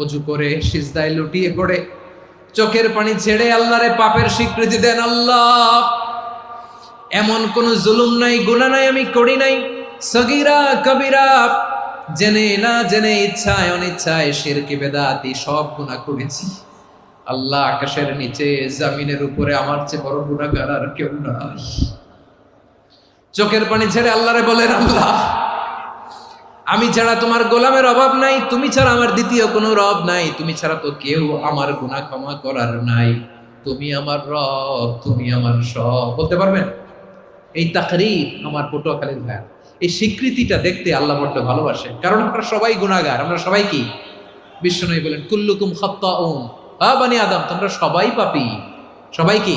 অজু করে সিজদায় লুটিয়ে পড়ে চোখের পানি ছেড়ে আল্লাহরে পাপের স্বীকৃতি দেন। আল্লাহ, এমন কোন জুলুম নাই, গুনাহ নাই আমি করি নাই, সগীরা কবিরা, জেনে না জেনে, ইচ্ছায় অনিচ্ছায়, শিরকি বেদাতি সব গুনাহ করেছি। আল্লাহ, আকাশের নিচে জমিনের উপরে আমার চেয়ে বড় গুনাহগার আর কেউ নাই। চোখের পানি ছেড়ে আল্লাহরে বলেন, আল্লাহ, আমি ছাড়া তোমার গোলামের অভাব নাই, তুমি ছাড়া আমার দ্বিতীয় কোনো রব নাই, তুমি ছাড়া তো কেউ আমার গুনাহ ক্ষমা করার নাই, তুমি আমার রব, তুমি আমার সব। বলতে পারবেন? এই তাকরীর আমার পটুয়াখালীর ভাই, এই স্বীকৃতিটা দেখতে আল্লাহ বড্ড ভালোবাসে, কারণ আমরা সবাই গুনাহগার। আমরা সবাই কি? বিশ্বনবী বলেন, কুল্লুকুম খাত্তাউন, বানি আদম, তোমরা সবাই পাপী। সবাই কি?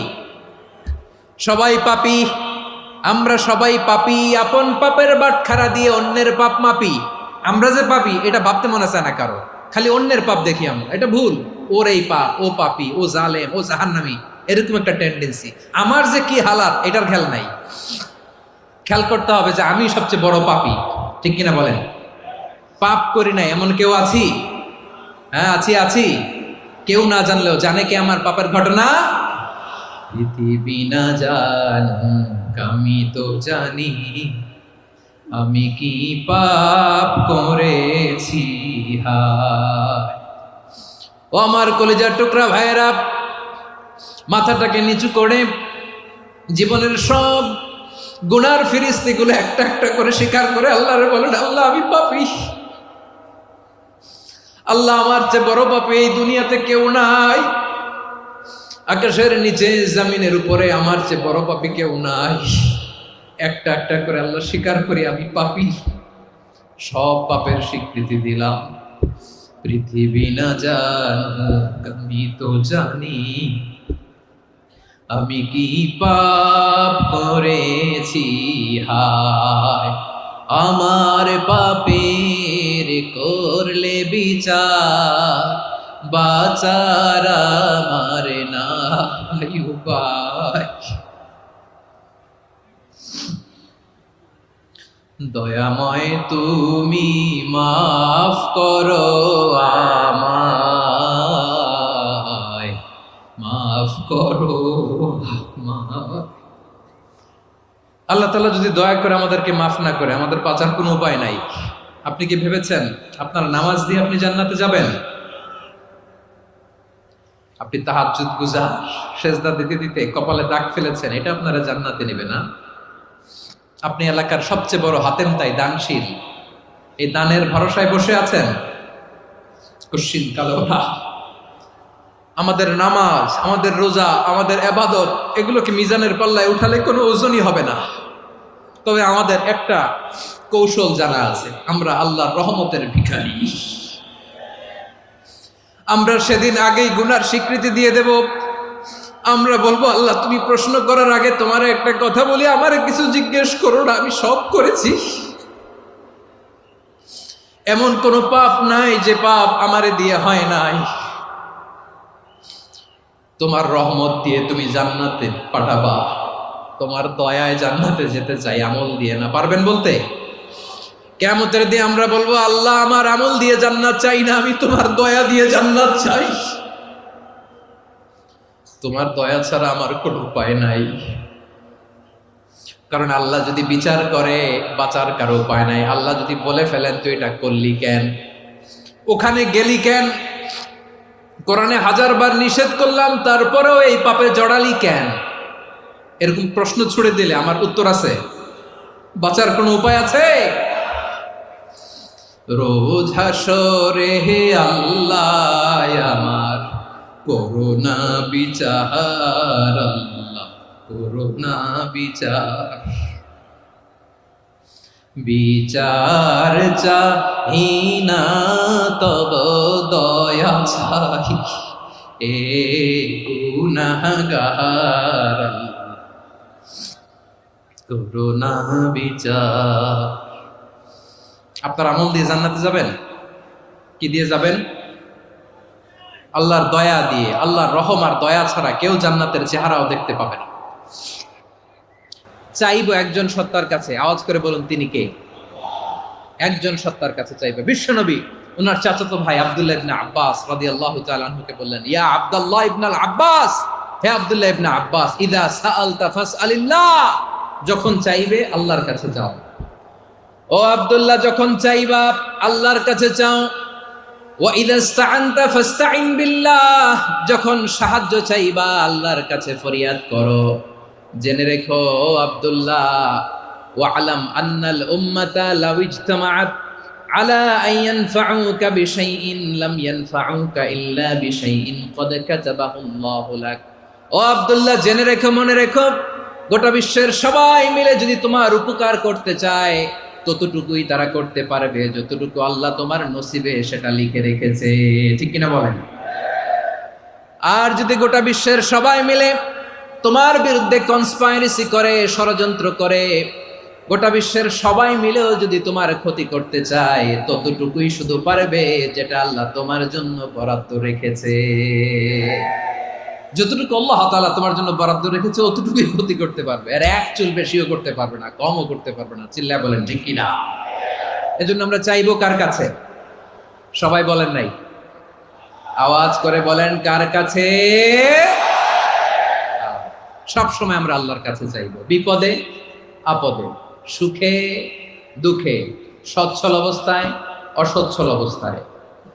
সবাই পাপী। আমরা সবাই পাপী। আপন পাপের বাটখারা দিয়ে অন্যের পাপ মাপি। আমরা যে পাপী এটা ভাবতে মনে চায় না কারো, খালি অন্যের পাপ দেখি আমরা, এটা ভুল। ওর এই পাপ, ও পাপী, ও জালেম, ও জাহান্নামী, এরকম একটা টেন্ডেন্সি। আমার যে কি হালাত এটার খেয়াল নাই। খেয়াল করতে হবে যে আমি সবচেয়ে বড় পাপী, ঠিক কিনা বলেন? পাপ করি নাই এমন কেউ আছি? হ্যাঁ, আছি। কেউ না জানলেও জানে কে আমার পাপের ঘটনা? পৃথিবী না জানুক আমি তো জানি, আমি কি পাপ করেছি। হায় ও আমার কলিজার টুকরা ভাইয়েরা, মাথাটাকে নিচু করে জীবনের সব গুনার ফিরিস্তিগুলো একটা একটা করে স্বীকার করে আল্লাহরে বলেন, আল্লাহ, আমি পাপী। আল্লাহ, আমার চেয়ে বড় পাপী এই দুনিয়াতে কেউ নাই। আকাশের নিচে জমিনের উপরে আমার চেয়ে বড় পাপী কেউ নাই। একটা একটা করে আল্লাহ স্বীকার করি আমি পাপী। সব পাপের স্বীকৃতি দিলাম। পৃথিবী না জানুক আমি তো জানি, আমি কি পাপ করেছি। হায় আমার পাপের করলে বিচার, বাঁচার আমার নাই উপায়। দয়াময় তুমি মাফ করো আমায়, মাফ করো আমায়। আল্লাহ তাআলা যদি দয়া করে আমাদেরকে মাফ না করে, আমাদের বাঁচার কোনো উপায় নাই। আপনি কি ভেবেছেন আপনার নামাজ দিয়ে আপনি জান্নাতে যাবেন? আপনি তাহাজ্জুদ গুজার, সেজদা দিতে দিতে কপালে দাগ ফেলেছেন, এটা আপনারা জান্নাতে নেবে না? আপনি এলাকার সবচেয়ে বড় হাতেম তাই, দানশীল, এই দানের ভরসায় বসে আছেন, কশিন কালো না। আমাদের নামাজ, আমাদের রোজা, আমাদের ইবাদত, এগুলোকে মিজানের পাল্লায় উঠালে কোনো ওজনই হবে না। তবে আমাদের একটা কৌশল জানা আছে, আমরা আল্লাহর রহমতের ভিখারি। আমরা সেদিন আগেই গুনার স্বীকৃতি দিয়ে দেব। আমরা বলবো, আল্লাহ, তুমি প্রশ্ন করার আগে তোমার একটা কথা বলি, আমারে কিছু জিজ্ঞেস করো না, আমি সব করেছি। এমন কোন পাপ নাই যে পাপ আমারে দিয়ে হয় নাই। তোমার রহমত দিয়ে তুমি জান্নাতে পাঠাবা, তোমার দয়ায় জান্নাতে যেতে চাই, আমল দিয়ে না। পারবেন বলতে? কিয়ামতের দিন আমরা বলবো, আল্লাহ, আমার আমল দিয়ে জান্নাত চাই না, আমি তোমার দয়া দিয়ে জান্নাত চাই। তোমার দয়া ছাড়া আমার কোনো উপায় নাই। কারণ আল্লাহ যদি বিচার করে, বাঁচার কারো উপায় নাই। আল্লাহ যদি বলে ফেলেন তুই এটা করলি কেন, ওখানে গেলি কেন, কোরআনে 1000 বার নিষেধ করলাম তারপরেও এই পাপে জড়ালি কেন, এরকম প্রশ্ন ছুড়ে দিলে আমার উত্তর আছে? বাঁচার কোনো উপায় আছে? রোজ হাসরে হে আল্লাহ আমার করুণা বিচার, আল্লাহ করুণা বিচার। বিচার চাহি না তব দয়া চাই, এ গুনাহগার, করুণা বিচার। আপনার আমল দিয়ে জান্নাতে যাবেন? কি দিয়ে যাবেন? আল্লাহর দয়া দিয়ে। আল্লাহর রহম আর দয়া ছাড়া কেউ জান্নাতের চেহারাও দেখতে পাবে না। চাইবো একজন সত্তার কাছে, আওয়াজ করে বলুন তিনি কে? একজন সত্তার কাছে চাইবে, বিশ্বনবী ওনার চাচাতো ভাই আব্দুল্লাহ ইবনে আব্বাস রাদিয়াল্লাহু তাআলা আনহুকে বললেন, ইয়া আব্দুল্লাহ ইবনে আব্বাস, হে আব্দুল্লাহ ইবনে আব্বাস, ইযা সাআলতা ফাসআলিল্লাহ, যখন চাইবে আল্লাহর কাছে যাও। ও আব্দুল্লাহ, যখন চাইবা আল্লাহর কাছে চাও। ওয়া ইযা ইসতাআনতা ফাসতাইন বিল্লাহ, যখন সাহায্য চাইবা আল্লাহর কাছে ফরিয়াদ করো। জেনে রেখো ও আব্দুল্লাহ, ওয়া'লাম আন্নাল উম্মাতা লাউ ইজতামাআত আলা আন ইয়ানফাউকা বিশাইইন লাম ইয়ানফাউকা ইল্লা বিশাইইন ক্বাদ কাতাবাহু আল্লাহু লাক। ও আব্দুল্লাহ, জেনে রেখো, মনে রেখো, গোটা বিশ্বের সবাই মিলে যদি তোমার উপকার করতে চায় ততটুকুই তারা করতে পারবে যতটুকু আল্লাহ তোমার নসিবে সেটা লিখে রেখেছে। ঠিক কিনা বলেন? আর যদি গোটা বিশ্বের সবাই মিলে তোমার বিরুদ্ধে কনস্পাইরেসি করে, ষড়যন্ত্র করে, গোটা বিশ্বের সবাই মিলেও যদি তোমার ক্ষতি করতে চায় ততটুকুই শুধু পারবে যেটা আল্লাহ তোমার জন্য বরাদ্দ রেখেছে। যতটুকু আল্লাহ তাআলা তোমার জন্য বরাদ্দ রেখেছে অতটুকুই ক্ষতি করতে পারবে, আর এক চুল বেশিও করতে পারবে না, কমও করতে পারবে না। চিল্লায় বলেন ঠিক কিনা? এজন্য আমরা চাইবো কার কাছে? সবাই বলেন নাই, আওয়াজ করে বলেন কার কাছে? সব সময় আমরা আল্লাহর কাছে চাইবো, বিপদে আপদে, সুখে দুঃখে, সচ্ছল অবস্থায় অসচ্ছল অবস্থায়,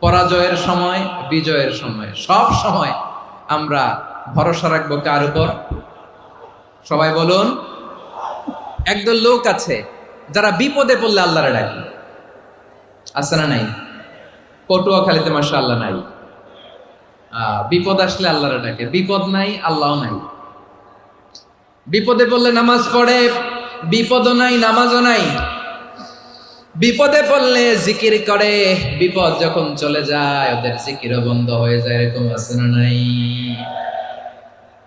পরাজয়ের সময় বিজয়ের সময়, সব সময় আমরা ভরসা রাখবো কার উপর? সবাই বলুন। একদল লোক আছে যারা বিপদে পড়লে আল্লাহরে ডাকে, আছে না নাই? পটুয়াখালীতে মাশাআল্লাহ নাই। বিপদ আসলে আল্লাহরে ডাকে, বিপদ নাই আল্লাহও নাই। বিপদে পড়লে নামাজ পড়ে, বিপদও নাই নামাজও নাই। বিপদে পড়লে জিকির করে, বিপদ যখন চলে যায় ওদের জিকিরও বন্ধ হয়ে যায়। এরকম আছে না নাই?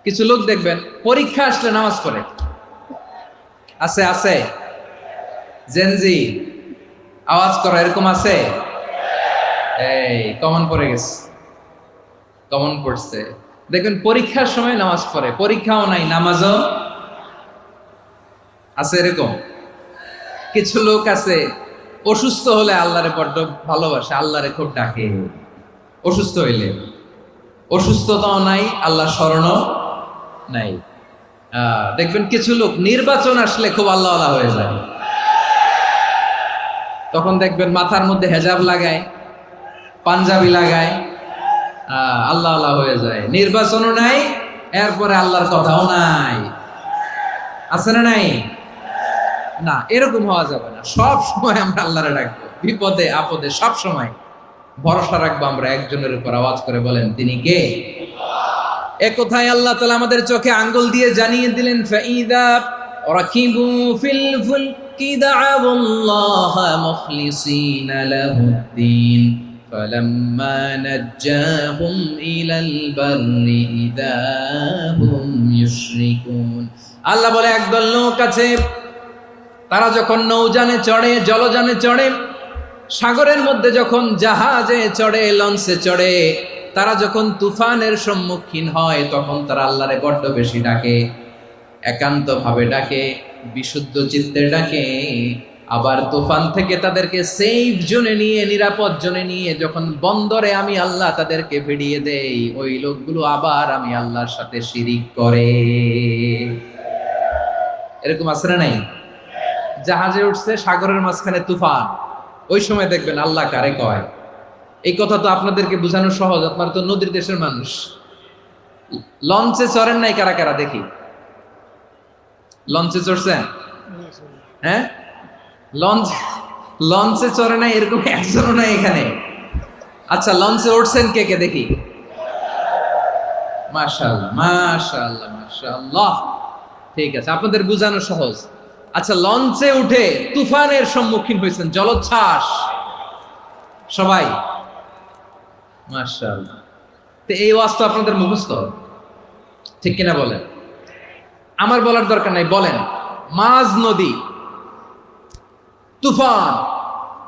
কিছু লোক দেখবেন পরীক্ষা আসলে নামাজ পড়ে, আছে আছে। জেনজি আওয়াজ করো, এরকম আছে? এই কমন পড়ে গেছে, কমন পড়ছে। দেখবেন পরীক্ষার সময় নামাজ পড়ে, পরীক্ষাও নাই নামাজও আছে। এরকম কিছু লোক আছে অসুস্থ হলে আল্লাহরে বড্ড ভালোবাসে, আল্লাহরে খুব ডাকে। অসুস্থ হইলে অসুস্থতাও নাই, আল্লাহ স্মরণও নাই। দেখবেন কিছু লোক নির্বাচন আসলে খুব আল্লাহওয়ালা হয়ে যায়, তখন দেখবেন মাথার মধ্যে হেজাব লাগায়, পাঞ্জাবি লাগায়, আল্লাহওয়ালা হয়ে যায়। নির্বাচনও নাই, এরপরে আল্লাহর কথাও নাই। আছে না নাই? না, এরকম হওয়া যাবে না। সব সময় আমরা আল্লাহরে ডাকবো, বিপদে আপদে সব সময় ভরসা রাখবো আমরা একজনের উপর। আওয়াজ করে বলেন তিনি কে? এ কোথায় আল্লাহ তাআলা আমাদের চোখে আঙ্গুল দিয়ে জানিয়ে দিলেন, ফাইদা রাকিবু ফিল ফুলকি দা'আবুল্লাহ মুখলিসিনা লাহুদ্দিন ফালাম্মা নাজ্জাহুম ইলাল বাররি ইযা হুম ইউশরিকুন। আল্লাহ বলে একদল লোক আছে, তারা যখন নৌযানে চড়ে, জলযানে চড়ে, সাগরের মধ্যে যখন জাহাজে চড়ে, লঞ্চে চড়ে, তারা যখন তুফানের সম্মুখীন হয় তখন তারা আল্লাহরে বড্ড বেশি ডাকে, একান্ত ভাবে ডাকে, বিশুদ্ধ চিত্তে ডাকে। আবার তুফান থেকে তাদেরকে সেফ জোনে নিয়ে, নিরাপদ জোনে নিয়ে যখন বন্দরে আমি আল্লাহ তাদেরকে ভিড়িয়ে দেই, ওই লোকগুলো আবার আমি আল্লাহর সাথে শিরিক করে। এরকম আছে না নাই? জাহাজে উঠছে, সাগরের মাঝখানে তুফান, ওই সময় দেখবেন আল্লাহ কারে কয়। এই কথা তো আপনাদেরকে বোঝানো সহজ, আপনারা তো নদীর দেশের মানুষ। লঞ্চে চড়েন নাই কারা কারা দেখি? লঞ্চে চড়ছেন? হ্যাঁ, লঞ্চে চড়ে নাই এরকম একজনও নাই এখানে। আচ্ছা, লঞ্চে উঠছেন কে কে দেখি? মাশাআল্লাহ মাশাআল্লাহ মাশাআল্লাহ। ঠিক আছে, আপনাদের বোঝানো সহজ। আচ্ছা, লঞ্চে উঠে তুফানের সম্মুখীন হয়েছেন, জলোচ্ছ্বাস সবাই? মাশাআল্লাহ। তো এই ওয়াজ তো আপনাদের মুখস্থ, ঠিক কিনা বলেন? আমার বলার দরকার নাই, বলেন। মাঝ নদী, তুফান,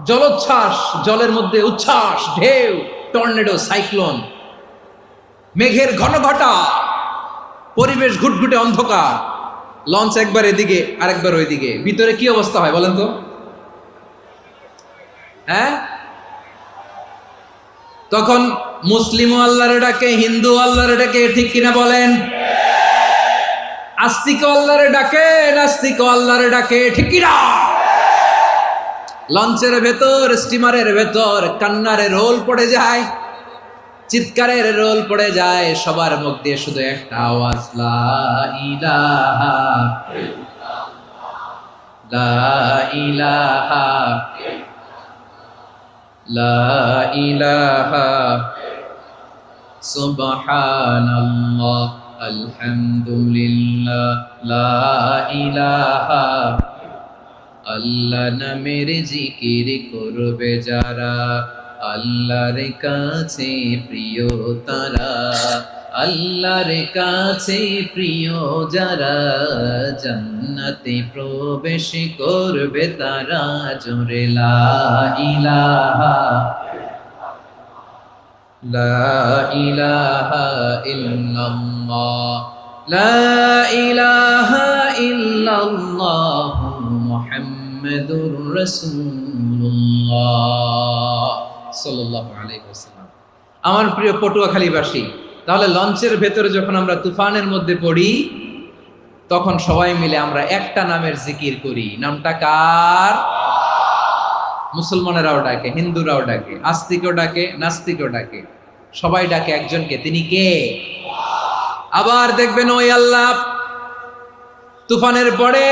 জলোচ্ছ্বাস, জলের মধ্যে উচ্ছ্বাস, ঢেউ, টর্নেডো, সাইক্লোন, মেঘের ঘনঘটা, পরিবেশ ঘুটঘুটে অন্ধকার, লঞ্চ একবার এদিকে আরেকবার ওইদিকে, ভিতরে কি অবস্থা হয় বলেন তো? হ্যাঁ, তখন মুসলিমও আল্লাহরে ডাকে, হিন্দু আল্লাহরে ডাকে, ঠিক কিনা বলেন? আস্তিক আল্লাহরে ডাকে, নাস্তিক আল্লাহরে ডাকে, ঠিক কিনা? লঞ্চের ভেতর, স্টিমারের ভেতর কান্নারে রোল পড়ে যায়, চিৎকারের রোল পড়ে যায়, সবার মুখ দিয়ে শুধু একটা আওয়াজ, লা ইলাহা লা ইলাহা লা ইলাহা সুবহানাল্লাহ আলহামদুলিল্লাহ লা ইলাহা। আল্লাহ নামের জিকির করবে যারা, আল্লাহর কাছে প্রিয় তারা, আল্লাহর কাছে প্রিয় যারা, জান্নাতে প্রবেশ করবে তারা, জোরে লা ইলাহা লা ইলাহা ইল্লাল্লাহ লা ইলাহা ইল্লাল্লাহ মুহাম্মাদুর রাসূলুল্লাহ সাল্লাল্লাহু আলাইহি ওয়াসাল্লাম। আমার প্রিয় পটুয়াখালীবাসী, তাহলে লঞ্চের ভেতরে যখন আমরা তুফানের মধ্যে পড়ি, তখন সবাই মিলে আমরা একটা নামের জিকির করি। নামটা কার? মুসলমানেরাও ডাকে, হিন্দুরাও ডাকে, আস্তিকও ডাকে, নাস্তিকও ডাকে, সবাই ডাকে একজনকে। তিনি কে? আবার দেখবেন ওই আল্লাহ তুফানের পরে,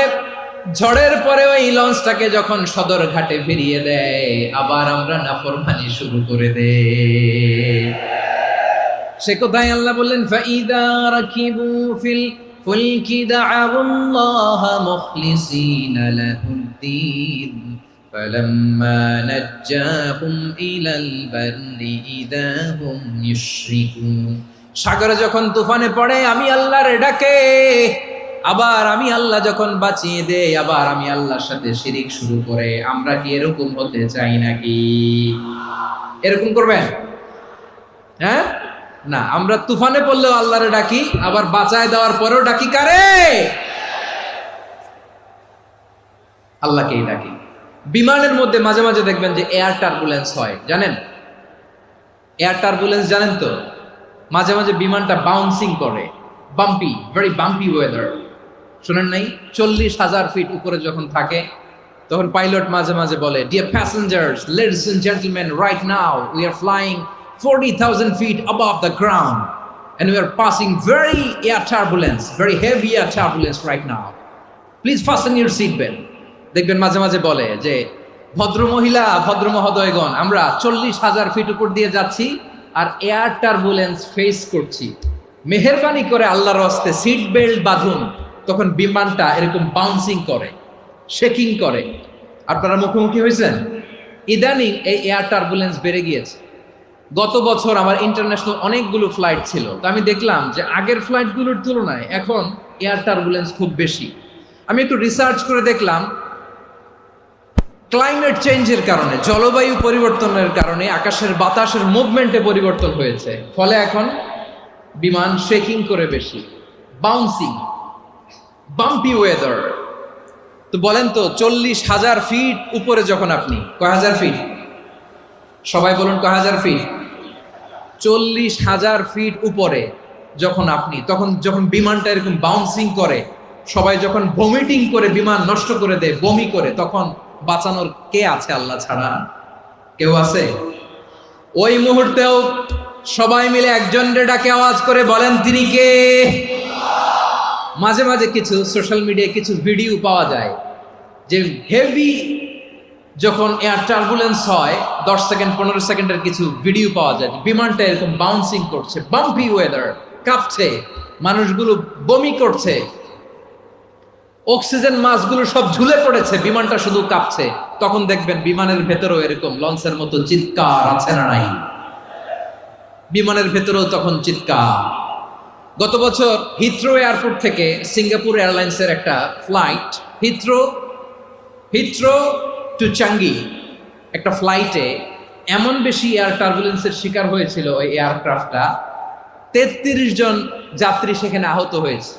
ঝড়ের পরে ওই লঞ্চটাকে যখন সদর ঘাটে ফিরিয়ে দেয়, আবার আমরা নাফরমানি শুরু করে দেই। সে কোথায় আল্লাহ বললেন, ফাইদা রাকিবু ফিল ফুলকি দা'আউল্লাহ মুখলিসিনা লাহুদ্দিন ফালাম্মা নাজ্জাহুম ইলাল বাররি ইযা হুম ইউশরিকুন। সাগরে যখন তুফানে পড়ে আমি আল্লাহর ডাকে, আবার আমি আল্লাহ যখন বাঁচিয়ে দেই, আবার আমি আল্লাহর সাথে শিরিক শুরু করে। আমরা কি এরকম হতে চাই নাকি? এরকম করবেন? হ্যাঁ না, আমরা তুফানে পড়লেও আল্লাহরে ডাকি, আবার বাঁচায় দেওয়ার পরেও ডাকি কারে? আল্লাহকেই ডাকি। বিমানের মধ্যে মাঝে মাঝে দেখবেন যে এয়ার টার্বুলেন্স হয়, জানেন? এয়ার টার্বুলেন্স জানেন তো? মাঝে মাঝে বিমানটা বাউন্সিং করে, বাম্পি, ভেরি বাম্পি ওয়েদার। শুনেন নাই? 40,000 ফিট উপরে যখন থাকে, তখন পাইলট মাঝে মাঝে বলে, dear passengers, ladies and gentleman, right now we are flying 40,000 feet above the ground and we are passing very air turbulence, very heavy air turbulence right now. Please fasten your seat belt. দেখবেন মাঝে মাঝে বলে যে, ভদ্র মহিলা, ভদ্র মহোদয়গণ, আমরা 40,000 ফিট উপর দিয়ে যাচ্ছি আর এয়ার টার্বুলেন্স ফেস করছি, মেহেরবানি করে আল্লাহর হস্তে সিট বেল্ট বাঁধুন। তখন বিমানটা এরকম বাউন্সিং করে, শেকিং করে। আপনারা মুখোমুখি হয়েছেন? ইদানিং এই এয়ার টার্বুলেন্স বেড়ে গিয়েছে। গত বছর আমার ইন্টারন্যাশনাল অনেকগুলো ফ্লাইট ছিল, তো আমি দেখলাম যে আগের ফ্লাইটগুলোর তুলনায় এখন এয়ার টার্বুলেন্স খুব বেশি। আমি একটু রিসার্চ করে দেখলাম, ক্লাইমেট চেঞ্জের কারণে, জলবায়ু পরিবর্তনের কারণে আকাশের বাতাসের মুভমেন্টে পরিবর্তন হয়েছে, ফলে এখন বিমান শেকিং করে বেশি, বাউন্সিং, বাম্পি ওয়েদার। তো বলেন তো, 40,000 ফিট উপরে যখন আপনি, কয় হাজার ফিট? সবাই বলুন কয় হাজার ফিট? 40,000 ফিট উপরে যখন আপনি, তখন যখন বিমানটা এরকম বাউন্সিং করে, সবাই যখন ভমিটিং করে বিমান নষ্ট করে দেয়, বমি করে, তখন বাঁচানোর কে আছে আল্লাহ ছাড়া? কেউ আছে? ওই মুহূর্তেও সবাই মিলে একজনের ডাকে আওয়াজ করে বলেন, তিনি কে? মাঝে মাঝে কিছু সোশ্যাল মিডিয়ায় কিছু ভিডিও পাওয়া যায় যে হেভি যখন এয়ার টার্বুলেন্স হয়, 10 সেকেন্ড 15 সেকেন্ডের কিছু ভিডিও পাওয়া যায়, বিমানটা এরকম বাউন্সিং করছে, বাম্পি ওয়েদার, কাঁপছে, মানুষগুলো বমি করছে, অক্সিজেন মাস্কগুলো সব ঝুলে পড়েছে, বিমানটা শুধু কাঁপছে। তখন দেখবেন বিমানের ভেতরেও এরকম লঞ্চের মতো চিৎকার আছে না নাই? বিমানের ভেতরেও তখন চিৎকার। গত বছর হিথ্রো এয়ারপোর্ট থেকে সিঙ্গাপুর এয়ারলাইন্সের একটা ফ্লাইট, হিথ্রো টু চাঙ্গি, একটা ফ্লাইটে এমন বেশি এয়ার টার্বুলেন্সের শিকার হয়েছিল ওই এয়ারক্রাফটটা, 33 জন যাত্রী সেখানে আহত হয়েছে,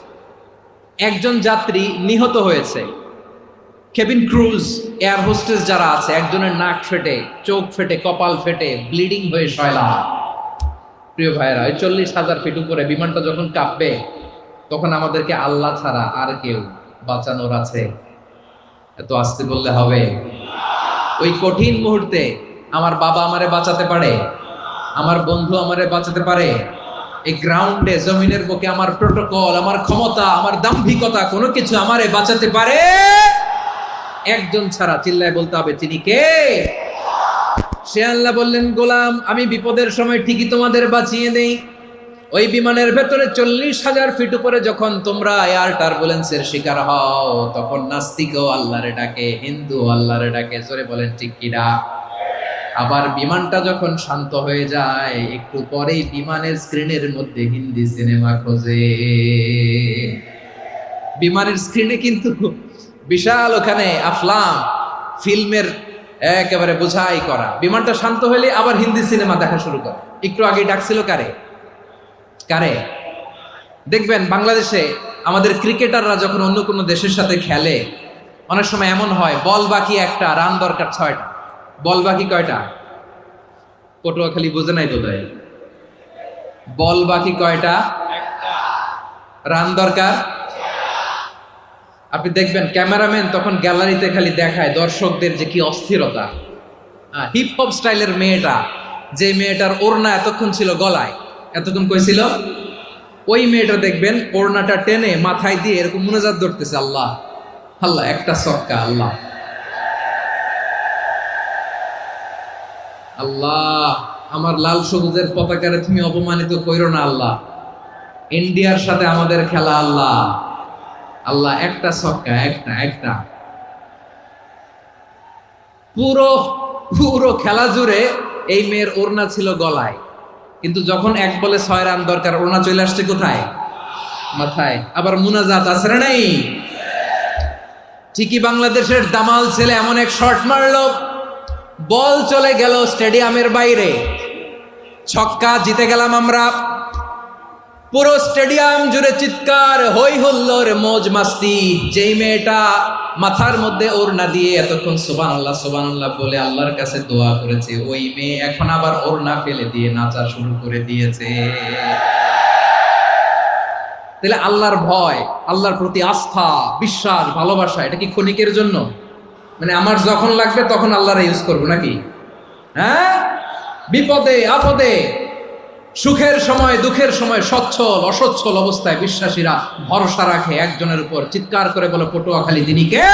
একজন যাত্রী নিহত হয়েছে। কেবিন ক্রুজ, এয়ার হোস্টেস যারা আছে, একজনের নাক ফেটে, চোখ ফেটে, কপাল ফেটে, ব্লিডিং হয়ে শয়লা। প্রিয় ভাইরা, ওই 40,000 ফিট উপরে বিমানটা যখন কাঁপবে, তখন আমাদেরকে আল্লাহ ছাড়া আর কেউ বাঁচানোর আছে? এত আস্তে বললে হবে? ওই কঠিন মুহূর্তে আমার বাবা আমারে বাঁচাতে পারে, আমার বন্ধু আমারে বাঁচাতে পারে। এই গ্রাউন্ডে, জমিনের বুকে আমার প্রোটোকল, আমার ক্ষমতা, আমার দাম্ভিকতা কোনো কিছু আমারে বাঁচাতে পারে? একজন ছাড়া, চিল্লায় বলতে হবে, তিনি কে? সে আল্লাহ বললেন, গোলাম আমি বিপদের সময় ঠিকই তোমাদের বাঁচিয়ে দেই। ওই বিমানের ভেতরে 40,000 ফিট উপরে যখন তোমরা এয়ার টার্বুলেন্সের শিকার হও, তখন নাস্তিকও আল্লাহরে ডাকে, হিন্দু আল্লাহরে ডাকে। জোরে বলেন ঠিক কিনা? আবার বিমানটা যখন শান্ত হয়ে যায়, একটু পরেই বিমানের স্ক্রিনের মধ্যে হিন্দি সিনেমা খোঁজে। বিমানের স্ক্রিনে কিন্তু বিশাল ওখানে আফলাম ফিল্মের একেবারে বোঝাই করা। বিমানটা শান্ত হইলে আবার হিন্দি সিনেমা দেখা শুরু করে। একটু আগে ডাকছিল কারে? কারে? দেখবেন বাংলাদেশে আমাদের ক্রিকেটাররা যখন অন্য কোনো দেশের সাথে খেলে, অনেক সময় এমন হয়, বল বাকি একটা, রান দরকার 6টা। বল বাকি কয়টা? পটুয়াখালী বুঝে নাই বোধহয়। বল বাকি কয়টা? রান দরকার। আপনি দেখবেন ক্যামেরাম্যান তখন গ্যালারিতে খালি দেখায় দর্শকদের যে কি অস্থিরতা। হিপ হপ স্টাইলের মেয়েটা, যে মেয়েটার ওড়না এতক্ষণ ছিল গলায়, এতক্ষণ কই ছিল, ওই মেয়েটা দেখবেন ওড়নাটা টেনে মাথায় দিয়ে এরকম মুনাজাত ধরতেছে, আল্লাহ আল্লাহ, একটা সক্কা, আল্লাহ আল্লাহ, আমার লাল সবুজের পতাকারে তুমি অপমানিত কইরো না আল্লাহ, ইন্ডিয়ার সাথে আমাদের খেলা আল্লাহ আল্লাহ, একটা সক্কা, একটা একটা। পুরো পুরো খেলা জুড়ে এই মেয়ের ওড়না ছিল গলায়, কিন্তু যখন এক বলে 6 রান দরকার, ওড়না চলে আসছে কোথায়? মাথায়। আবার মুনাজাত আছে না নাই? ঠিকই বাংলাদেশের দামাল ছেলে এমন এক শট মারলো, বল চলে গেল স্টেডিয়ামের বাইরে, ছক্কা, জিতে গেলাম আমরা। পুরো স্টেডিয়াম জুড়ে চিৎকার, হই হুল্লোড়, মৌজ মাস্তি। যেই মেয়েটা মাথার মধ্যে ওড়না দিয়ে এতক্ষণ সুবহানাল্লাহ সুবহানাল্লাহ বলে আল্লাহর কাছে দোয়া করেছে, ওই মেয়ে এখন আবার ওড়না ফেলে দিয়ে নাচা শুরু করে দিয়েছে। তাহলে আল্লাহর ভয়, আল্লাহর প্রতি আস্থা, বিশ্বাস, ভালোবাসা, এটা কি ক্ষণিকের জন্য? মানে আমার যখন লাগবে তখন আল্লাহর ইউজ করবো নাকি? হ্যাঁ, বিপদে আপদে, সুখের সময় দুঃখের সময়, সচ্ছল অসচ্ছল অবস্থায় বিশ্বাসীরা ভরসা রাখে একজনের উপর। চিৎকার করে বলে, পটুয়াখালী তিনি কে?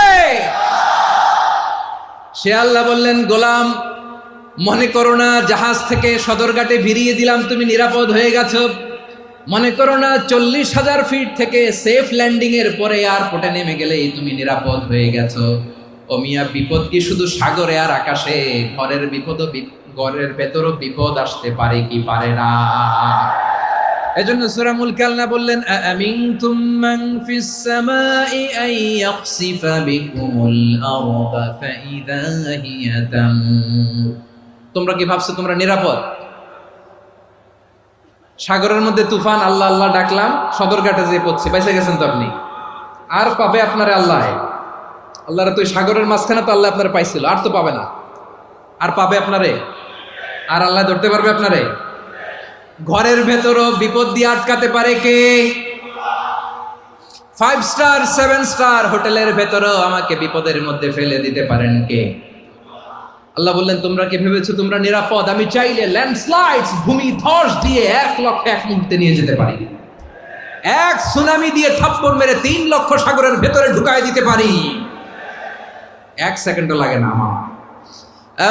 সে আল্লাহ বললেন, গোলাম মনে করো না জাহাজ থেকে সদরঘাটে ভিড়িয়ে দিলাম, তুমি নিরাপদ হয়ে গেছো। মনে করো না 40,000 ফিট থেকে সেফ ল্যান্ডিং এর পরে এয়ারপোর্টে নেমে গেলেই তুমি নিরাপদ হয়ে গেছো। ও মিয়া, বিপদ কি শুধু সাগরে আর আকাশে? ঘরের বিপদও, ঘরের ভেতরও বিপদ আসতে পারে কি পারে না? এজন্য সূরা মুলক আল্লাহ বললেন, আমিনতুম মান ফিস সামাই আন ইয়াখসিফা বিকুমুল আরদা ফাইযা হিয়া তামুর। তোমরা কি ভাবছো তোমরা নিরাপদ? সাগরের মধ্যে তুফান, আল্লাহ আল্লাহ ডাকলাম, সদরঘাটে যেয়ে পড়ছে, বেঁচে গেছেন তো আপনি। আর পাবে আপনারে আল্লাহ? আল্লাহরে তো সাগরের মাঝখানে তো আল্লাহ আপনারে পাইছিল, আর তো পাবে না। আর পাবে আপনারে? আর আল্লাহ ধরতে পারবে আপনারে? ঘরের ভেতরও বিপদ দিয়ে আটকাতে পারে কে? 5 স্টার 7 স্টার হোটেলের ভেতরও আমাকে বিপদের মধ্যে ফেলে দিতে পারেন কে? আল্লাহ বললেন, তোমরা কি ভেবেছো তোমরা নিরাপদ? আমি চাইলে ল্যান্ডস্লাইডস, ভূমি ধস দিয়ে 1 লক্ষ এক মুহূর্তে নিয়ে যেতে পারি। এক সুনামি দিয়ে থাপ্পড় মেরে 3 লক্ষ সাগরের ভেতরে ঢুকায় দিতে পারি। 1 সেকেন্ডও লাগে না আমার।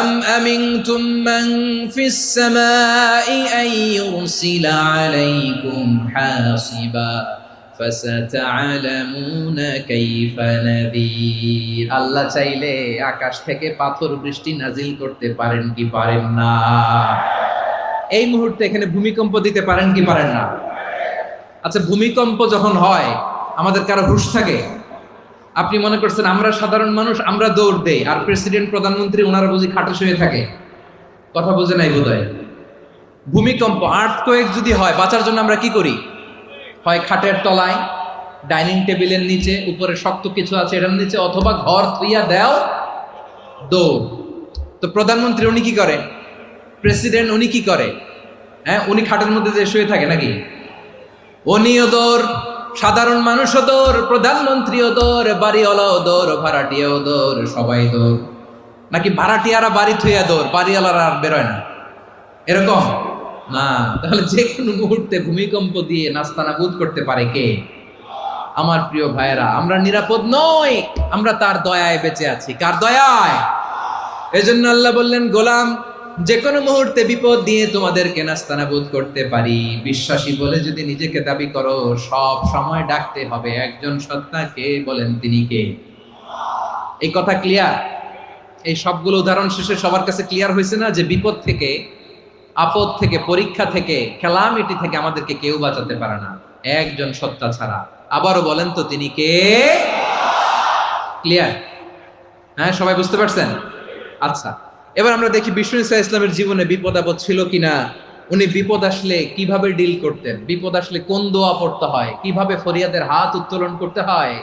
أم أمنتم من في السماء أن يرسل عليكم حاصبا فستعلمون كيف نذير। আল্লাহ চাইলে আকাশ থেকে পাথর বৃষ্টি নাজিল করতে পারেন কি পারেন না? এই মুহূর্তে এখানে ভূমিকম্প দিতে পারেন কি পারেন না? আচ্ছা, ভূমিকম্প যখন হয় আমাদের কারো হুঁশ থাকে? আপনি মনে করছেন আমরা সাধারণ মানুষ, আমরা দৌড় দেই, আর প্রেসিডেন্ট প্রধানমন্ত্রী ওনারা বুঝি খাটে শুয়ে থাকে? কথা বুঝে নাই বোধহয়। ভূমিকম্প, আর্থকোয়েক যদি হয়, বাঁচার জন্য আমরা কি করি? হয় খাটের তলায়, ডাইনিং টেবিলের নিচে, উপরে শক্ত কিছু আছে এটার নিচে, অথবা ঘর থুইয়া দেও দৌড়। তো প্রধানমন্ত্রী উনি কি করে, প্রেসিডেন্ট উনি কি করে? হ্যাঁ, উনি খাটের মধ্যে যে শুয়ে থাকে নাকি? উনিও দৌড়, সাধারণ মানুষও দৌড়, প্রধানমন্ত্রীও দৌড়, বাড়িওয়ালাও দৌড়, ভাড়াটিয়াও দৌড়, সবাই দৌড়। নাকি ভাড়াটিয়ারা বাড়ি থুইয়া দৌড়, বাড়িওয়ালারা আর বেরোয় না? এরকম না। তাহলে যে কোনো মুহূর্তে ভূমিকম্প দিয়ে নাস্তানাবুদ করতে পারে কে? আমার প্রিয় ভাইয়েরা, আমরা নিরাপদ নই, আমরা তার দয়ায় বেঁচে আছি। কার দয়ায়? এজন্য আল্লাহ বললেন, গোলাম, যে কোনো মুহূর্তে বিপদ দিয়ে তোমাদেরকে নাস্তানাবুদ করতে পারি। বিশ্বাসী বলে যদি নিজেকে দাবি করো, সব সময় ডাকতে হবে একজন সত্তাকে। বলেন তিনি কে? এই কথা ক্লিয়ার? এই সবগুলো উদাহরণ শেষে সবার কাছে ক্লিয়ার হয়েছে না যে বিপদ থেকে, আপদ থেকে, পরীক্ষা থেকে, ক্যালামিটি থেকে আমাদেরকে কেউ বাঁচাতে পারে না একজন সত্তা ছাড়া। আবারও বলেন তো তিনি কে? ক্লিয়ার? হ্যাঁ, সবাই বুঝতে পারছেন? আচ্ছা, এবার আমরা দেখি বিষ্ণু ইসা ইসলামের জীবনে বিপদ আপদ ছিল কিনা। উনি বিপদ আসলে কিভাবে ডিল করতেন, বিপদ আসলে কোন দোয়া পড়তে হয়, কিভাবে ফরিয়াদের হাত উত্তোলন করতে হয়,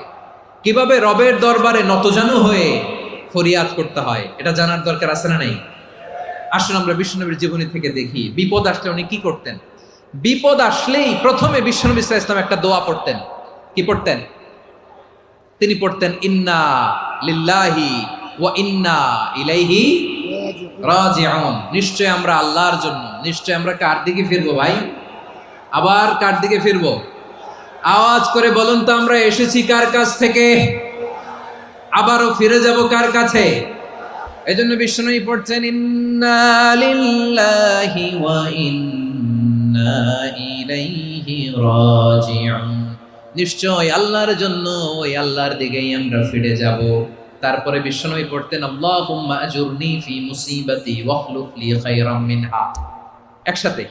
কিভাবে রবের দরবারে নতজানু হয়ে ফরিয়াদ করতে হয়, এটা জানার দরকার আছে না নাই? আসলে আমরা বিশ্বনবীর জীবনী থেকে দেখি বিপদ আসলে উনি কি করতেন। বিপদ আসলেই প্রথমে বিশ্বনবী ইসা ইসলাম একটা দোয়া পড়তেন। কি পড়তেন? তিনি পড়তেন, ইন্না লিল্লাহি ওয়া ইন্না ইলাইহি রাজিউন। নিশ্চয় আমরা আল্লাহর জন্য, নিশ্চয় আমরা কার দিকে ফিরবো ভাই? আবার কার দিকে ফিরবো? আওয়াজ করে বলুন তো, আমরা এসেছি কার কাছ থেকে, আবারও ফিরে যাব কার কাছে? এজন্য বিশ্বনবী পড়ছেন, ইন্না লিল্লাহি ওয়া ইন্না ইলাইহি রাজিউন। নিশ্চয় আল্লাহর জন্য, ওই আল্লাহর দিকেই আমরা ফিরে যাব। তারপরে বিশ্বনবী পড়তেন, আল্লাহুম্মা আজুরনি ফি মুসিবাতি ওয়াখলুফ লি খায়রাম মিনহা। একসাথে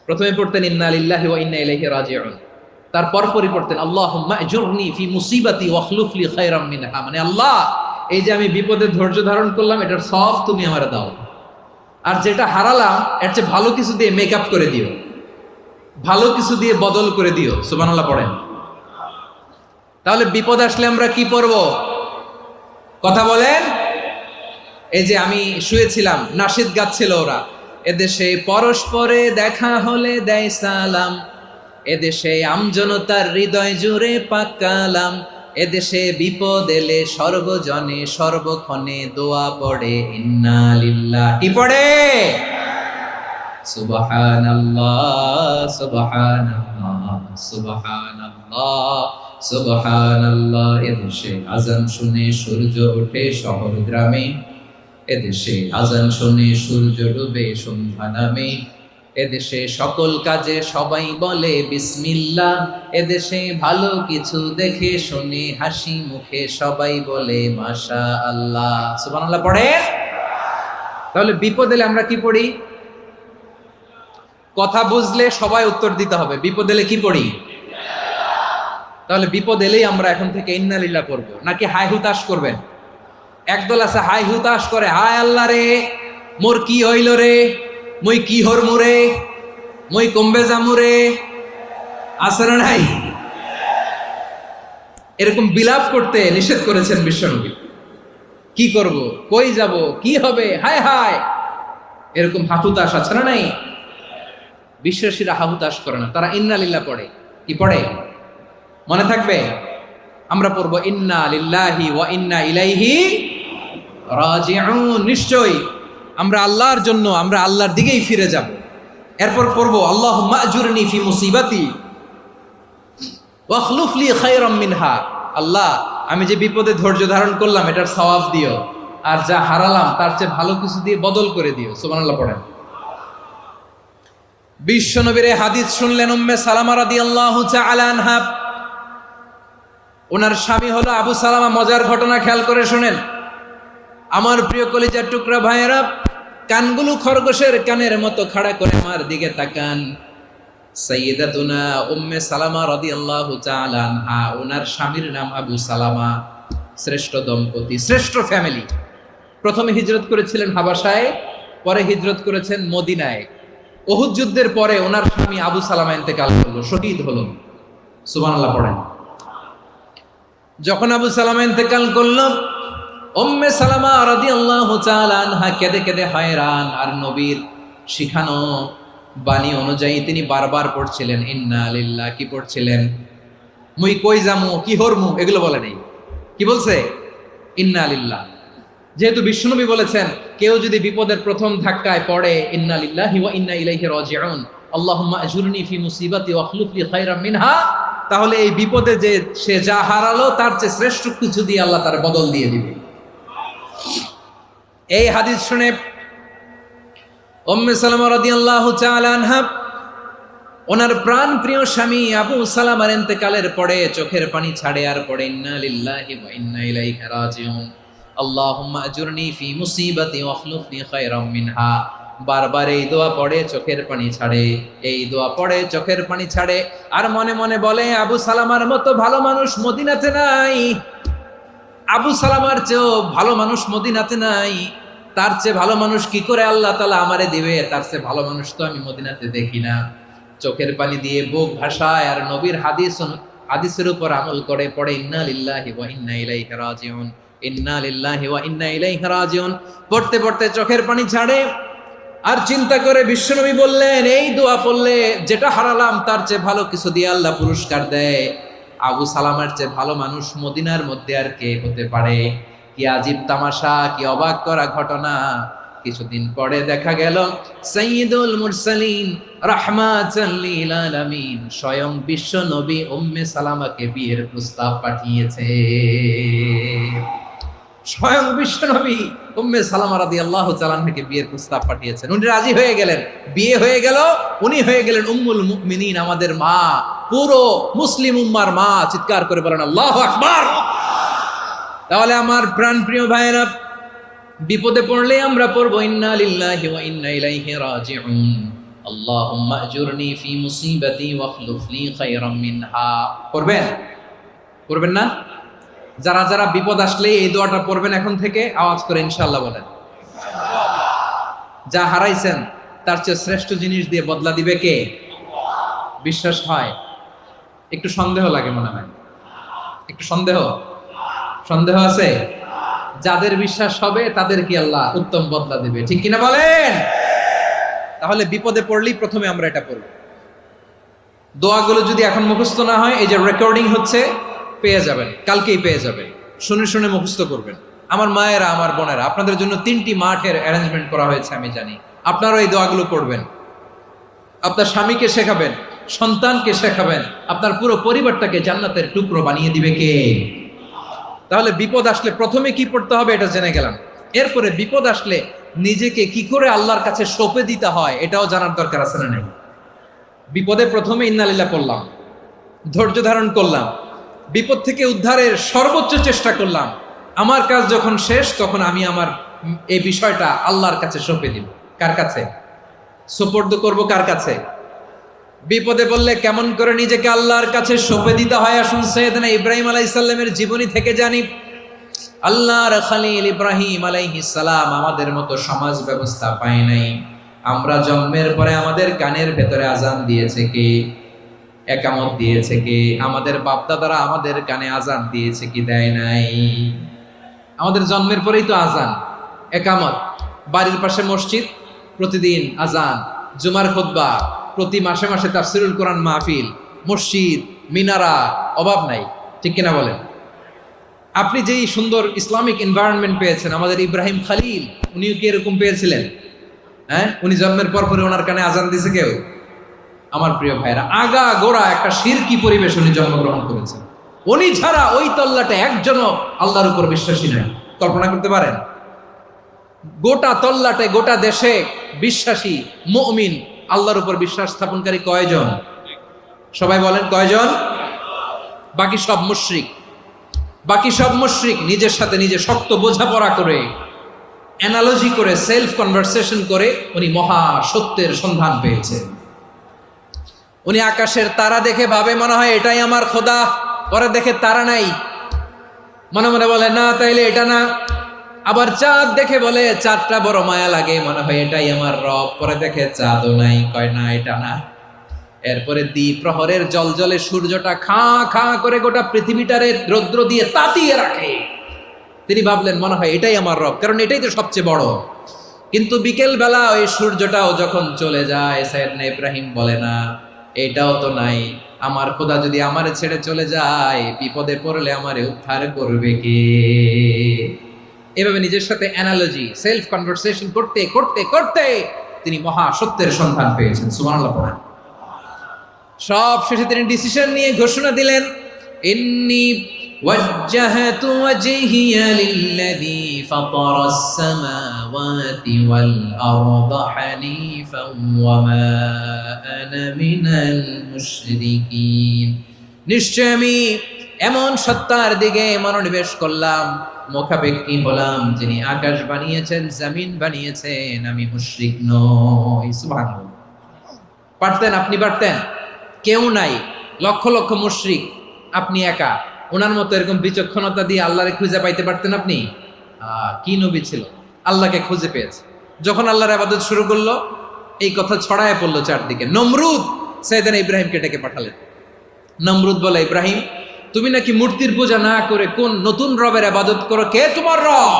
প্রথমে পড়তেন ইন্না লিল্লাহি ওয়া ইন্না ইলাইহি রাজিউন, তারপর পরে পড়তেন আল্লাহুম্মা আজুরনি ফি মুসিবাতি ওয়াখলুফ লি খায়রাম মিনহা। মানে আল্লাহ, এই যে আমি বিপদে ধৈর্য ধারণ করলাম, এটার সব তুমি আমারে দাও, আর যেটা হারালাম এর চেয়ে ভালো কিছু দিয়ে মেকআপ করে দিও, ভালো কিছু দিয়ে বদল করে দিও। সুবহানাল্লাহ পড়েন। তাহলে বিপদ আসলে আমরা কি পড়ব? কথা বলেন। এই যে আমি শুয়েছিলাম, নাশিদ গাচ্ছিল ওরা, এদেশে পরস্পরে দেখা হলে দেয় সালাম, এদেশে আমজনতার হৃদয় জুড়ে পাকালাম, এদেশে বিপদ এলে সর্বজনে সর্বক্ষণে দোয়া পড়ে ইন্না লিল্লাহ। কি পড়ে? সুবহানাল্লাহ সুবহানাল্লাহ সুবহানাল্লাহ সুবহানাল্লাহ। এদেশে আজান শুনে সূর্য ওঠে শহর গ্রামে, এদেশে আজান শুনে সূর্য ডুবে সন্ধ্যা নামে, এদেশে সকল কাজে সবাই বলে বিসমিল্লাহ, এদেশে ভালো কিছু দেখে শুনে হাসি মুখে সবাই বলে মাশাআল্লাহ। সুবহানাল্লাহ পড়ে। তাহলে বিপদ এলে আমরা কি পড়ি? কথা বুঝলে সবাই উত্তর দিতে হবে, বিপদ এলে কি পড়ি? তাহলে বিপদ এলেই আমরা এখন থেকে ইন্না লিল্লাহ পড়বো, নাকি হাই হুতাশ করবেন? একদল আছে হাই হুতাশ করে, হায় আল্লাহ রে মোর কি হইল রে, মই কি হর মুরে, মই কমবে জামুরে, আছে না নাই? এরকম বিলাপ করতে নিষেধ করেছেন বিশ্বনবী। কি করব, কই যাব, কি হবে, হায় হায়, এরকম হাহুতাশ আছে না নাই? বিশ্বাসীরা হাহুতাশ করে না, তারা ইন্না লিল্লাহ পড়ে। কি পড়ে মনে থাকবে? আমরা পড়বো ইন্না লিল্লাহি ওয়া ইন্না ইলাইহি রাজিউন। নিশ্চয় আমরা আল্লাহর জন্য, আমরা আল্লাহর দিকেই ফিরে যাব। এরপর পড়বো আল্লাহুম্মা আজুরনি ফি মুসিবাতি ওয়াখলুফ লি খায়রাম মিনহা। আল্লাহ, আমি যে বিপদে ধৈর্য ধারণ করলাম এটার সওয়াব দিও, আর যা হারালাম তার চেয়ে ভালো কিছু দিয়ে বদল করে দিও। সুবহানাল্লাহ পড়েন। বিশ্বনবীর হাদিস শুনলেন উম্মে সালামা রাদিয়াল্লাহু তাআলা আনহা। ওনার স্বামী হলো আবু সালামা। মজার ঘটনা খেয়াল করে শুনেন আমার প্রিয় কলিজার টুকরা ভাইয়েরা। কানগুলো খরগোশের কানের মতো খাড়া করে আমার দিকে তাকান। সাইয়্যিদাতুনা উম্মে সালামা রাদিয়াল্লাহু তাআলা আনহা, ওনার স্বামীর নাম আবু সালামা। শ্রেষ্ঠ দম্পতি, শ্রেষ্ঠ ফ্যামিলি। প্রথমে হিজরত করেছিলেন হাবাসায়, পরে হিজরত করেছেন মদিনায়। উহুদ যুদ্ধের পরে ওনার স্বামী আবু সালামা ইন্তেকাল করলো, শহীদ হলো। সুবহানাল্লাহ পড়েন। যখন আবু সালামা ইন্তেকাল করল, উম্মে সালামা রাদিয়াল্লাহু তাআলা আনহা কেঁদে কেঁদে হয়রান। আর নবীর শিখানো বাণী অনুযায়ী তিনি বারবার পড়ছিলেন ইন্না লিল্লাহ। কি পড়ছিলেন? মুই কই যামু, কি হরমু, এগুলো বলে নেই। কি বলছে? ইন্না লিল্লাহ। যেহেতু বিশ্বনবী বলেছেন কেউ যদি বিপদের প্রথম ধাক্কায় পড়ে ইন্না লিল্লাহি ওয়া ইন্না ইলাইহি রাজিউন, আল্লাহুম্মা আজুরনি ফি মুসিবাতি ওয়া আখলুফ লি খায়রাম মিনহা, তাহলে এই বিপদে যে সে যা হারালো তার চেয়ে শ্রেষ্ঠ কিছু দিয়ে আল্লাহ তার বদল দিয়ে দিবে। এই হাদিস শুনে উম্মে সালামা রাদিয়াল্লাহু তাআলা আনহা ওনার প্রাণ প্রিয় স্বামী আবু সালামার ইন্তেকালের পরে চোখের পানি ছাড়ে আর পড়ে ইন্না লিল্লাহি ওয়া ইন্না ইলাইহি রাজিউন, আল্লাহুম্মা আজুরনি ফি মুসিবাতি ওয়া আখলুফনি খায়রাম মিনহা। বারবার এই দোয়া পড়ে চোখের পানি ছাড়ে, এই দোয়া পড়ে চোখের পানি ছাড়ে, আর মনে মনে বলে আবু সালামার মতো ভালো মানুষ মদিনাতে নাই, আবু সালামার চেয়েও ভালো মানুষ মদিনাতে নাই, তার চেয়ে ভালো মানুষ কি করে আল্লাহ তাআলা আমারে দিবে, তার চেয়ে ভালো মানুষ তো আমি মদিনাতে দেখি না। চোখের পানি দিয়ে বুক ভাসায় আর নবীর হাদিসের উপর আমল করে পড়ে ইন্না লিল্লাহি ওয়া ইন্না ইলাইহি রাজিউন, ইন্না লিল্লাহি ওয়া ইন্না ইলাইহি রাজিউন। পড়তে পড়তে চোখের পানি ছাড়ে আর চিন্তা করে বিশ্বনবী বললেন এই দোয়া পড়লে যেটা হারালাম তার চেয়ে ভালো কিছু দিয়ে আল্লাহ পুরস্কার দেয়। আবু সালামার চেয়ে ভালো মানুষ মদিনার মধ্যে আর কে হতে পারে? কি আজীব তামাশা, কি অবাক করা ঘটনা। কিছুদিন পরে দেখা গেল সাইয়্যিদুল মুরসালিন রাহমাতাল লিল আলামিন স্বয়ং বিশ্ব নবী উম্মে সালামাকে বিয়ের প্রস্তাব পাঠিয়েছে। স্বয়ং বিশ্ব নবী উম্মে সালামা রাদিয়াল্লাহু তাআলা আনহাকে বিয়ের প্রস্তাব পাঠিয়েছেন। উনি রাজি হয়ে গেলেন, বিয়ে হয়ে গেল, উনি হয়ে গেলেন উম্মুল মুমিনিন, আমাদের মা, পুরো মুসলিম উম্মার মা। চিৎকার করে বলেন আল্লাহু আকবার। তাহলে আমার প্রাণপ্রিয় ভাইয়েরা, বিপদে পড়লে আমরা পড়বো ইন্না লিল্লাহি ওয়া ইন্না ইলাইহি রাজিউন, আল্লাহুম্মা আজুরনি ফি মুসিবাতি ওয়া আখলুফ লি খায়রাম মিনহা। পড়বেন? পড়বেন না? যারা যারা বিপদ আসলে এই দোয়াটা পড়বেন এখন থেকে আওয়াজ করে ইনশাআল্লাহ বলেন। যা হারাইছেন তার চেয়ে শ্রেষ্ঠ জিনিস দিয়ে বদলা দিবে কে? বিশ্বাস হয়? একটু সন্দেহ লাগে মনে হয়, একটু সন্দেহ সন্দেহ আছে? যাদের বিশ্বাস হবে তাদের কি আল্লাহ উত্তম বদলা দিবে, ঠিক কিনা বলেন? তাহলে বিপদে পড়লেই প্রথমে আমরা এটা পড়ব। দোয়াগুলো যদি এখন মুখস্থ না হয়, এই যে রেকর্ডিং হচ্ছে, পেয়ে যাবেন, কালকেই পেয়ে যাবেন। শুনে শুনে মুখস্থ করবেন। আমার মায়েরা, আমার বোনেরা, আপনাদের জন্য 3টি মাঠের অ্যারেঞ্জমেন্ট করা হয়েছে, আমি জানি। আপনারাও এই দোয়াগুলো পড়বেন, আপনার স্বামীকে শেখাবেন, সন্তানকে শেখাবেন, আপনার পুরো পরিবারটাকে জান্নাতের টুকরো বানিয়ে দিবে কে? তাহলে বিপদ আসলে প্রথমে কি পড়তে হবে এটা জেনে গেলাম। এরপরে বিপদ আসলে নিজেকে কি করে আল্লাহর কাছে সঁপে দিতে হয় এটাও জানার দরকার আছে না নাই? বিপদে প্রথমে ইন্নালিল্লাহ করলাম, ধৈর্য ধারণ করলাম, বিপদ থেকে উদ্ধারের সর্বোচ্চ চেষ্টা করলাম। আমার কাজ যখন শেষ তখন আমি আমার এই বিষয়টা আল্লাহর কাছে সঁপে দিব। কার কাছে সুপর্দ করব? কার কাছে? বিপদে বললে কেমন করে নিজেকে আল্লাহর কাছে সঁপে দিতে হয় আসুন সাইয়েদনা ইব্রাহিম আলাইহিস সালামের জীবনী থেকে জানি। আল্লাহর খলিল ইব্রাহিম আলাইহিস সালাম আমাদের মতো সমাজ ব্যবস্থা পায় নাই। আমরা জন্মের পরে আমাদের কানের ভেতরে আজান দিয়েছে কে? একামত দিয়েছে কে? আমাদের বাপদাদারা আমাদের কানে আজান দিয়েছে কি? দেয় নাই। আমাদের জন্মের পরেই তো আজান, একামত, বাড়ির পাশে মসজিদ, প্রতিদিন আজান, জুমার খুতবা, প্রতি মাসে মাসে তাফসিরুল কোরআন মাহফিল, মসজিদ, মিনারা, অভাব নাই, ঠিক কিনা বলেন? আপনি যেই সুন্দর ইসলামিক এনভায়রনমেন্ট পেয়েছেন, আমাদের ইব্রাহিম খলিল উনিও কি এরকম পেয়েছিলেন? হ্যাঁ, উনি জন্মের পর পরে ওনার কানে আজান দিয়েছে কেউ? আমার প্রিয় ভাইরা, আগা গোড়া একটা শিরকি পরিবেশ উনি জন্মগ্রহণ করেছেন। উনি ছাড়া ওই তল্লাটে একজনও আল্লাহর উপর বিশ্বাসী নাই। কল্পনা করতে পারেন? গোটা তল্লাটে, গোটা দেশে বিশ্বাসী মুমিন, আল্লাহর উপর বিশ্বাস স্থাপনকারী কয়জন? সবাই বলেন কয়জন? বাকি সব মুশরিক। বাকি সব মুশরিক নিজের সাথে নিজে শক্ত বোঝাপড়া করে, অ্যানালজি করে, সেলফ কনভারসেশন করে উনি মহা সত্যের সন্ধান পেয়েছেন। উনি আকাশের তারা দেখে ভাবে মনে হয় এটাই আমার খোদা, পরে দেখে তারা নাই, মনে মনে বলে না তাইলে এটা না। আবার চাঁদ দেখে বলে চাঁদটা বড় মায়া লাগে, মনে হয় এটাই আমার রব, পরে দেখে চাঁদও নাই, কয় না এটা না। এরপরে দ্বিপ্রহরের জলজলে সূর্যটা খা খা করে গোটা পৃথিবীটারে রৌদ্র দিয়ে তাতিয়ে রাখে। তিনি ভাবলেন মনে হয় এটাই আমার রব, কারণ এটাই তো সবচেয়ে বড়। কিন্তু বিকেল বেলা ওই সূর্যটাও যখন চলে যায়, সাইয়েদনা ইব্রাহিম বলে না এটাও তো নাই, আমার খোদা যদি আমারে ছেড়ে চলে যায়, বিপদে পড়লে আমারে উদ্ধার করবে কে? এভাবে নিজের সাথে অ্যানালজি, সেলফ কনভারসেশন করতে করতে করতে তিনি মহা সত্যের সন্ধান পেয়েছেন। সুবহানাল্লাহ পড়েন। সব শেষে তিনি ডিসিশন নিয়ে ঘোষণা দিলেন, ইন্নী ওয়াজ্জাহাতু ওয়াজহিয়া লিল্লাযী ফাতারাস সামাওয়াতি ওয়াল আরদা হানিফান ওয়া মা আনা মিনাল মুশরিকিন। নিশ্চয় আমি এমন সত্তার দিকে মনোনিবেশ করলাম, মুখাপেক্ষী হলাম, যিনি আকাশ বানিয়েছেন, জমিন বানিয়েছেন, আমি মুশরিক নই। সুবহানাল্লাহ। পারতেন? আপনি পারতেন? কেউ নাই, লক্ষ লক্ষ মুশরিক, আপনি একা। ওনার মতো এরকম বিচক্ষণতা দিয়ে আল্লাহরে খুঁজে পাইতে পারতেন আপনি? কি নবী ছিল, আল্লাহকে খুঁজে পেয়েছে। যখন আল্লাহর ইবাদত শুরু করলো, এই কথা ছড়ায় পড়লো চারদিকে। নমরুদ সাইয়েদনা ইব্রাহিমকে ডেকে পাঠালেন। নমরুদ বলে, ইব্রাহিম তুমি নাকি মূর্তির পূজা না করে কোন নতুন রবের ইবাদত করো, কে তোমার রব?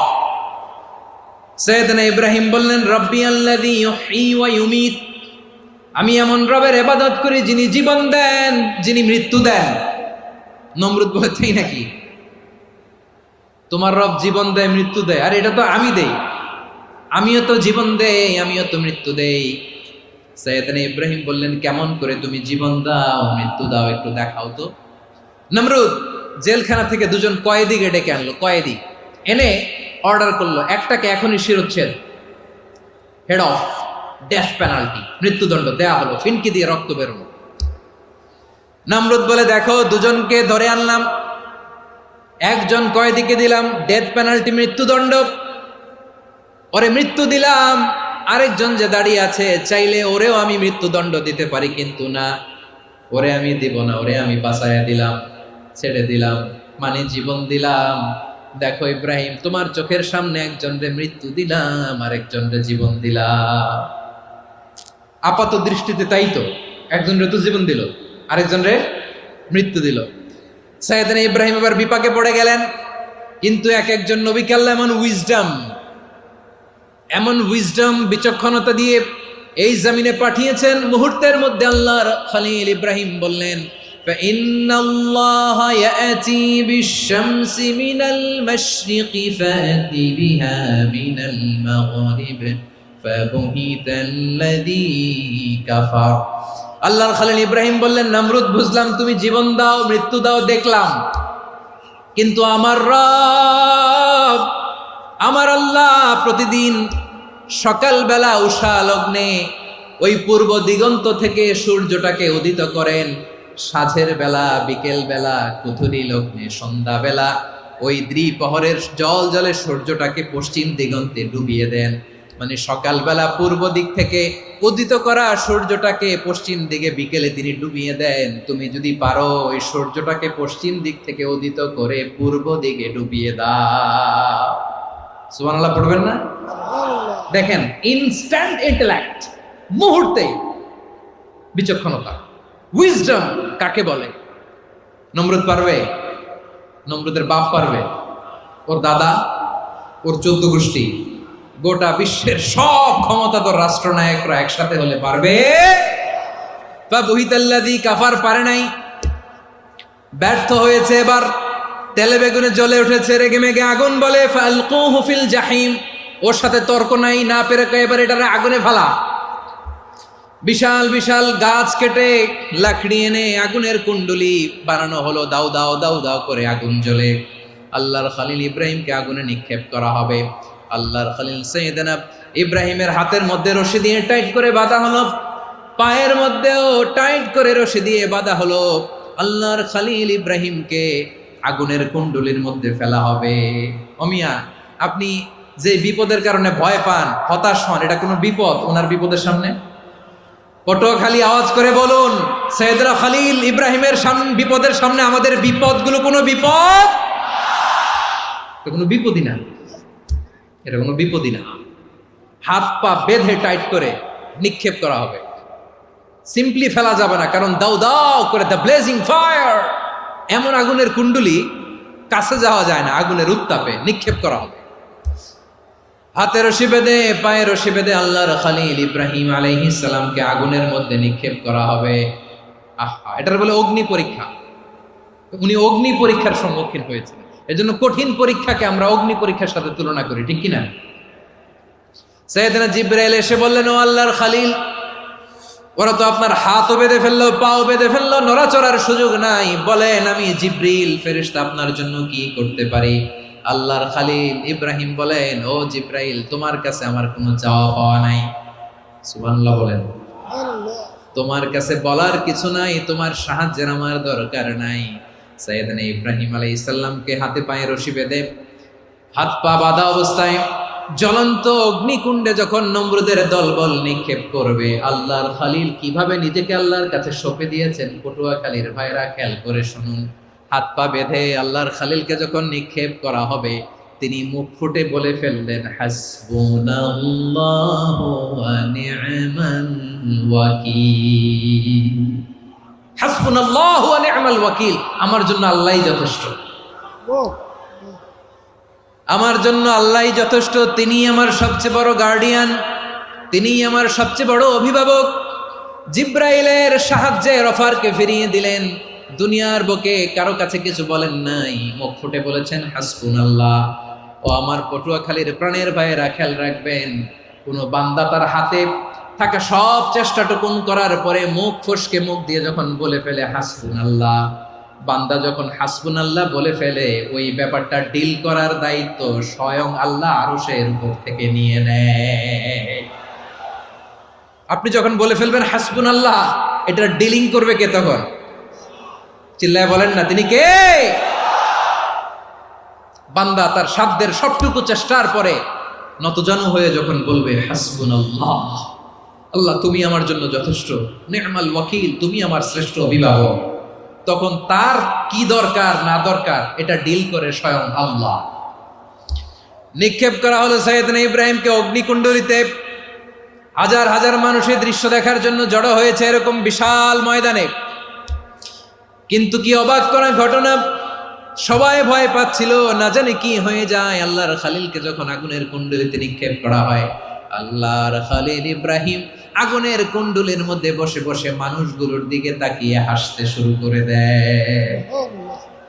সাইয়েদনা ইব্রাহিম বললেন, রব্বি আল্লাযী ইউহয়ী ওয়া ইউমীত, আমি এমন রবের ইবাদত করি যিনি জীবন দেন, যিনি মৃত্যু দেন। নমরুদ বলে, তাই নাকি? তোমার রব জীবন দেয়, মৃত্যু দেয়, আর এটা তো আমি দেই। আমিও তো জীবন দেই, আমিও তো মৃত্যু দেই। সাইয়েদনা ইব্রাহিম বললেন, কেমন করে তুমি জীবন দাও, মৃত্যু দাও, একটু দেখাও তো। নমরুদ জেলখানা থেকে দুজন কয়েদিকে ডেকে আনলো। কয়েদি এনে অর্ডার করলো, একটাকে এখনই শিরোচ্ছেদ, হেড অফ, ডেথ পেনাল্টি, মৃত্যুদণ্ড দেয়া হলো, ফিনকি দিয়ে রক্ত বেরোনো। নমরুদ বলে, দেখো দুজনকে ধরে আনলাম, একজন কয়েদিকে দিলাম ডেথ পেনাল্টি, মৃত্যুদণ্ড, ওরে মৃত্যু দিলাম। আরেকজন যে দাঁড়িয়ে আছে, চাইলে ওরেও আমি মৃত্যুদণ্ড দিতে পারি, কিন্তু না, ওরে আমি দিব না, ওরে আমি বাঁচাইয়া দিলাম, ছেড়ে দিলাম, মানে জীবন দিলাম। দেখো ইব্রাহিম, তোমার চোখের সামনে একজনরে মৃত্যু দিলাম, আরেকজনরে জীবন দিলাম। আপাত দৃষ্টিতে তাই তো, একজনরে তো জীবন দিল, আরেকজনরে মৃত্যু দিল। সাইয়েদনা ইব্রাহিম এবার বিপাকে পড়ে গেলেন। কিন্তু এক একজন নবীকে আল্লাহ এমন উইজডম বিচক্ষণতা দিয়ে এই জমিনে পাঠিয়েছেন, মুহূর্তের মধ্যে আল্লাহর খলিল ইব্রাহিম বললেন, فإن الله يأتي بالشمس من المشرق فأت بها من المغرب فبهت الذي كفر। আল্লাহর খলিল ইব্রাহিম বললেন, নমরুদ বুঝলাম তুমি জীবন দাও, মৃত্যু দাও, দেখলাম, কিন্তু আমার রব, আমার আল্লাহ প্রতিদিন সকালবেলা উষা লগ্নে ওই পূর্ব দিগন্ত থেকে সূর্যটাকে উদিত করেন, সাঁঝের বেলা, বিকেল বেলা, কুথুরি লগ্নে, সন্ধ্যাবেলা ওই দ্বিপ্রহরের জল জলে সূর্যটাকে পশ্চিম দিগন্তে ডুবিয়ে দেন। মানে সকালবেলা পূর্ব দিক থেকে উদিত করা সূর্যটাকে পশ্চিম দিকে বিকেলে তিনি ডুবিয়ে দেন। তুমি যদি পারো ওই সূর্যটাকে পশ্চিম দিক থেকে উদিত করে পূর্ব দিকে ডুবিয়ে দাও। সুবহানাল্লাহ পড়বেন না? দেখেন, ইনস্ট্যান্ট ইন্টেলেক্ট, মুহূর্তে বিচক্ষণতা, উইজডম কাকে বলে? নমরুদ পারবে? নমরুদের বাপ পারবে? ওর দাদা, ওর 14 গোষ্ঠী, গোটা বিশ্বের সব ক্ষমতাধর রাষ্ট্রনায়করা একসাথে হলে পারবে? ফাবুহিতাল্লাযী কাফার, পারে নাই, ব্যর্থ হয়েছে। এবার তেলে বেগুনে জ্বলে উঠেছে, রেগে মেগে আগুন বলে, ফালকুহু ফিল জাহিম, ওর সাথে তর্ক নাই, না পেরে এবার এটারে আগুনে ফেলা। বিশাল বিশাল গাছ কেটে লাকড়ি এনে আগুনের কুণ্ডলি বানানো হলো, দাও দাও দাও দাও করে আগুন জ্বলে। আল্লাহর খলিল ইব্রাহিমকে আগুনে নিক্ষেপ করা হবে। আল্লাহর খলিল সাইয়েদনা ইব্রাহিমের হাতের মধ্যে রশি দিয়ে টাইট করে বাঁধা হলো, পায়ের মধ্যেও টাইট করে রশি দিয়ে বাঁধা হলো। আল্লাহর খলিল ইব্রাহিমকে আগুনের কুণ্ডলির মধ্যে ফেলা হবে। অমিয়া, আপনি যে বিপদের কারণে ভয় পান, হতাশ হন, এটা কোনো বিপদ ওনার বিপদের সামনে? পটুয়াখালী আওয়াজ করে বলুন, সাইয়েদনা খলিল ইব্রাহিমের বিপদের সামনে আমাদের বিপদগুলো কোনো বিপদ? এটা কোনো বিপদই না, এটা কোনো বিপদই না। হাত পা বেঁধে টাইট করে নিক্ষেপ করা হবে। সিম্পলি ফেলা যাবে না, কারণ দাও দাও করে দ্য ব্লেজিং ফায়ার, এমন আগুনের কুণ্ডুলি কাছে যাওয়া যায় না, আগুনের উত্তাপে নিক্ষেপ করা হবে। হাতে রশি বেঁধে পায়ে রশি বেঁধে আল্লাহর খলিল ইব্রাহিম আলাইহিস সালামকে আগুনের মধ্যে নিক্ষেপ করা হবে। আহা, এটার বলে অগ্নি পরীক্ষা। উনি অগ্নি পরীক্ষার সম্মুখীন হয়েছেন। এজন্য কঠিন পরীক্ষাকে আমরা অগ্নি পরীক্ষার সাথে তুলনা করি, ঠিক কিনা? সাইয়েদনা জিবরাইল এসে বললেন, ও আল্লাহর খলিল, ওরা তো আপনার হাতও বেঁধে ফেললো, পাও বেঁধে ফেললো, নড়াচড়ার সুযোগ নাই, বলেন আমি জিবরিল ফেরেশতা আপনার জন্য কি করতে পারি? আল্লাহর খলিল ইব্রাহিম বলেন, ও জিবরাইল, তোমার কাছে আমার কোনো চাওয়া পাওয়া নাই। সুবহানাল্লাহ বলেন। তোমার কাছে বলার কিছু নাই, তোমার সাহায্যের আমার দরকার নাই। সাইয়েদনা ইব্রাহিম আলাইহিস সালামকে হাতে পায়ে রশি বেঁধে হাত পা বাঁধা অবস্থায় জ্বলন্ত অগ্নিকুণ্ডে যখন নমরুদের দলবল নিক্ষেপ করবে, আল্লাহর খলিল কিভাবে নিজেকে আল্লাহর কাছে সঁপে দিয়েছেন, পটুয়াখালীর ভাইরা খেয়াল করে শুনুন। হাত পা বেঁধে আল্লাহর খলিলকে যখন নিক্ষেপ করা হবে, তিনি মুখ ফুটে বলে ফেললেন, হাসবুনাল্লাহু ওয়া নি'মাল ওয়াকিল। হাসবুনাল্লাহু ওয়া নি'মাল ওয়াকিল, আমার জন্য আল্লাহই যথেষ্ট, আমার জন্য আল্লাহই যথেষ্ট। তিনি আমার সবচেয়ে বড় গার্ডিয়ান, তিনি আমার সবচেয়ে বড় অভিভাবক। জিব্রাইলের সাহায্যে অফারকে ফিরিয়ে দিলেন। দুনিয়ার বুকে কারো কাছে কিছু বলেন নাই, মুখ ফুটে বলেছেন হাসবুনাল্লাহ। ও আমার পটুয়াখালীর প্রাণের ভাইয়েরা, খেয়াল রাখবেন, কোনো বান্দা তার হাতে থাকা সব চেষ্টাটুকুন করার পরে মুখ ফসকে মুখ দিয়ে যখন বলে ফেলে হাসবুনাল্লাহ, বান্দা যখন হাসবুনাল্লাহ বলে ফেলে, ওই ব্যাপারটা ডিল করার দায়িত্ব স্বয়ং আল্লাহ আরশের উপর থেকে নিয়ে নেয়। আপনি যখন বলে ফেলবেন হাসবুনাল্লাহ, এটা ডিলিং করবে কে তখন? চিল্লায় বলেন না, তিনি কে? বান্দা তার সাধ্যের সবটুকু চেষ্টার পরে নতজানু হয়ে যখন বলবে হাসবুনাল্লাহ, আল্লাহ তুমি আমার জন্য যথেষ্ট, নি'মাল ওয়াকিল, তুমি আমার শ্রেষ্ঠ অভিভাবক, তখন তার কি দরকার না দরকার এটা ডিল করে স্বয়ং আল্লাহ। নিক্ষেপ করা হলো সাইয়েদনা ইব্রাহিমকে অগ্নিকুণ্ডলিতে। হাজার হাজার মানুষের দৃশ্য দেখার জন্য জড়ো হয়েছে এরকম বিশাল ময়দানে। কিন্তু কি অবাক করা ঘটনা, সবাই ভয় পাচ্ছিল, না জানে কি হয়ে যায়। আল্লাহর খলিলকে যখন আগুনের কুণ্ডলিতে নিক্ষেপ করা হয়, আল্লাহর খলিল ইব্রাহিম আগুনের কুণ্ডলীর মধ্যে বসে বসে মানুষগুলোর দিকে তাকিয়ে হাসতে শুরু করে দেয়।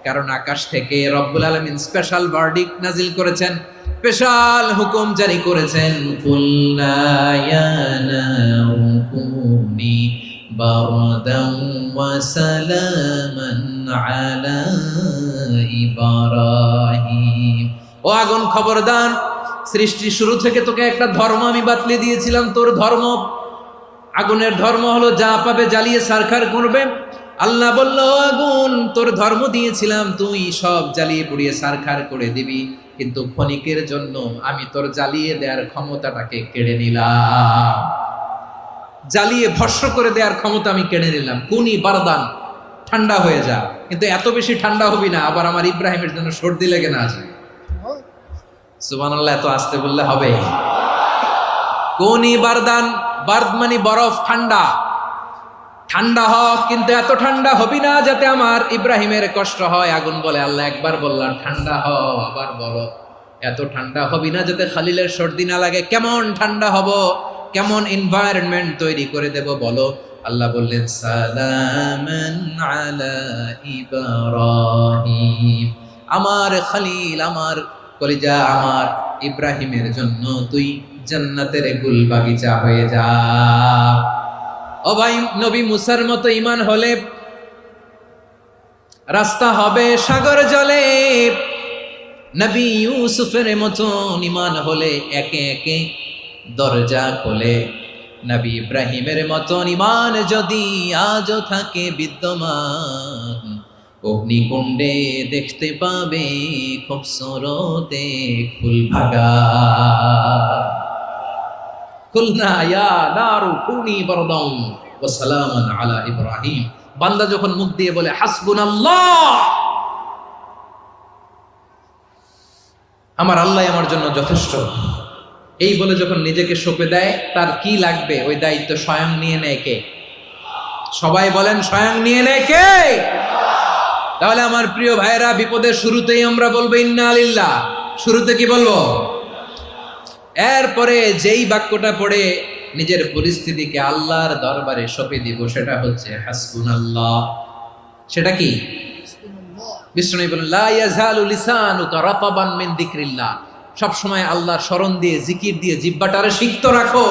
কারণ আকাশ থেকে রব্বুল আলামিন স্পেশাল ভার্ডিক্ট নাজিল করেছেন, স্পেশাল হুকুম জারি করেছেন, কুল্লা ইয়া নারু কুনি বারদান ওয়া সালামান আলা ইব্রাহিম। ও আগুন, খবরদার, সৃষ্টির শুরু থেকে তোকে একটা ধর্ম আমি বাতলে দিয়েছিলাম, তোর ধর্ম, আগুনের ধর্ম হলো যা পাবে জ্বালিয়ে সারখার করবে। আল্লাহ বলল, আগুন, তোর ধর্ম দিয়েছিলাম, তুই সব জ্বালিয়ে পুড়িয়ে সারখার করে দিবি, কিন্তু ক্ষণিকের জন্য আমি তোর জ্বালিয়ে দেওয়ার ক্ষমতাটাকে কেড়ে নিলাম, জ্বালিয়ে ভস্ম করে দেওয়ার ক্ষমতা আমি কেড়ে নিলাম। কুনি বারদান, ঠান্ডা হয়ে যা, কিন্তু এত বেশি ঠান্ডা হবি না আবার আমার ইব্রাহিমের জন্য সর্দি লেগে না যায়। সুবহানাল্লাহ, এত আসতে বললে হবে? কুনি বারদান, বার্দ মানে বরফ, ঠান্ডা, ঠান্ডা হ, কিন্তু এত ঠান্ডা হবি না যাতে আমার ইব্রাহিমের কষ্ট হয়। আগুন বলে, আল্লাহ একবার বললাম ঠান্ডা হ, আবার বলো এত ঠান্ডা হবি না যাতে খালিলের সর্দি না লাগে। কেমন ঠান্ডা হব, কেমন এনভায়রনমেন্ট তৈরি করে দেব বলো? আল্লাহ বললেন, সালামান আলা ইব্রাহিম, আমার খলিল, আমার কলিজা, আমার ইব্রাহিমের জন্য তুই জান্নাতের গুল বাগিচা হয়ে যা। ও ভাই, নবী মুসার মতো ঈমান হলে রাস্তা হবে সাগর জলে, নবী ইউসুফের মতো ঈমান হলে একে একে দরজা খোলে, নবী ইব্রাহিমের মতো ঈমান যদি আজও থাকে বিদ্যমান, অগ্নিকুণ্ডে দেখতে পাবে খুবসুরতে ফুল ভাগা। কুলনা ইয়া নারু কুনি বারদান ওয়া সালামান আলা ইব্রাহিম। বান্দা যখন মুখ দিয়ে বলে হাসবুনাল্লাহ, আমার আল্লাহ আমার জন্য যথেষ্ট, এই বলে যখন নিজেকে সঁপে দেয়, তার কি লাগবে ওই দায়িত্ব স্বয়ং নিয়ে নেয় কে? সবাই বলেন স্বয়ং নিয়ে নেয় কে? তাহলে আমার প্রিয় ভাইরা, বিপদের শুরুতেই আমরা বলবো ইন্না লিল্লাহ। শুরুতে কি বলবো? এরপরে যেই বাক্যটা পড়ে নিজের পরিস্থিতিকে আল্লাহর দরবারে সঁপে দিব, সেটা হচ্ছে হাসবুনাল্লাহ। সেটা কি? বিষ্ণু বলেন লা ইয়াজালু লিসানুকা রাতাবান মিন যিকরিল্লাহ। সব সময় আল্লাহর স্মরণ দিয়ে, জিকির দিয়ে জিহ্বাটারে সিক্ত রাখো।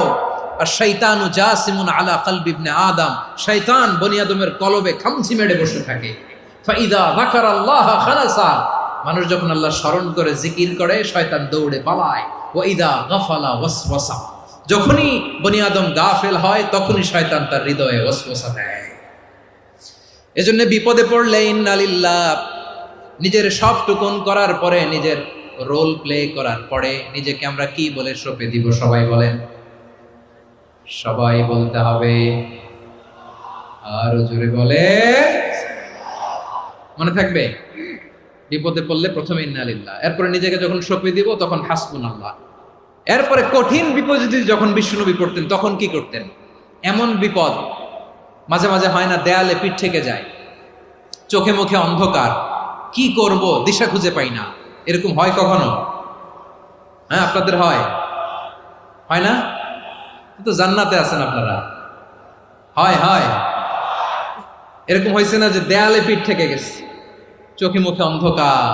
আর শয়তানু জাসিমুন আলা কলবি ইবনে আদম, শয়তান বনি আদমের কলবে খামচি মেরে বসে থাকে। ফাইদা যাকারাল্লাহ খালাসা, মানুষ যখন আল্লাহর স্মরণ করে জিকির করে শয়তান দৌড়ে পালায়। ওয়া ইদা গাফালা ওয়াসওয়াসা, যখনই বনি আদম গাফেল হয় তখনই শয়তান তার হৃদয়ে ওয়াসওয়াসা দেয়। এজন্য বিপদে পড়লে ইন্না লিল্লাহ, নিজের সব টুকুন করার পরে, নিজের রোল প্লে করার পরে নিজেকে আমরা কি বলে সঁপে দিব? সবাই বলেন, সবাই বলতে হবে। আরো জোরে বলে, মনে থাকবে? বিপদে পড়লে প্রথমে ইন্না লিল্লাহ, এরপরে নিজেকে যখন সঁপে দিব তখন হাসবুনাল্লাহ। এরপরে কঠিন বিপদ যদি যখন বিশ্বনবী পড়তেন তখন কি করতেন? এমন বিপদ মাঝে মাঝে হয় না, দেয়ালে পিঠ থেকে যায়, চোখে মুখে অন্ধকার, কি করব দিশা খুঁজে পাই না, এরকম হয় কখনো? হ্যাঁ, আপনাদের হয়? হয় না? তো জান্নাতে আছেন আপনারা। হয় হয় এরকম হয়েছে না যে দেয়ালে পিঠ থেকে গেছে, চোখে মুখে অন্ধকার,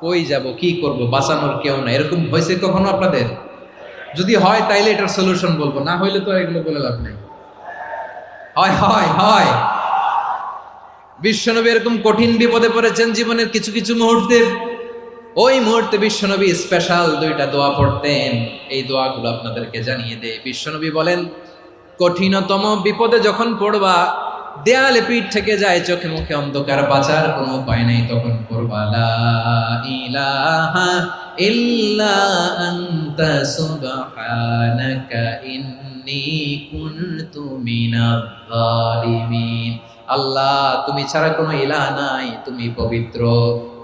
কই যাব, কি করব, বাঁচানোর কেউ না, এরকম হয়েছে কখনো আপনাদের? যদি হয় তাইলে এটার সলিউশন বলবো, না হইলে তো এগুলো বলে লাভ নেই। হয় হয় হয় বিশ্বনবী এরকম কঠিন বিপদে পড়েছেন জীবনের কিছু কিছু মুহূর্তে। ওই মুহূর্তে বিশ্বনবী স্পেশাল দুইটা দোয়া পড়তেন। এই দোয়াগুলো আপনাদেরকে জানিয়ে দেয়। বিশ্বনবী বলেন, কঠিনতম বিপদে যখন পড়বা, দেয়ালে পিঠ থেকে যায়, চোখে মুখে অন্ধকার, বাঁচার কোনো উপায় নেই, তখন পড়বা লা ইলাহা ইল্লা আনতা সুবহানাকা ইন্নী কুনতু মিনাজ জালিমিন। আল্লাহ, তুমি ছাড়া কোনো ইলাহ নাই, তুমি পবিত্র,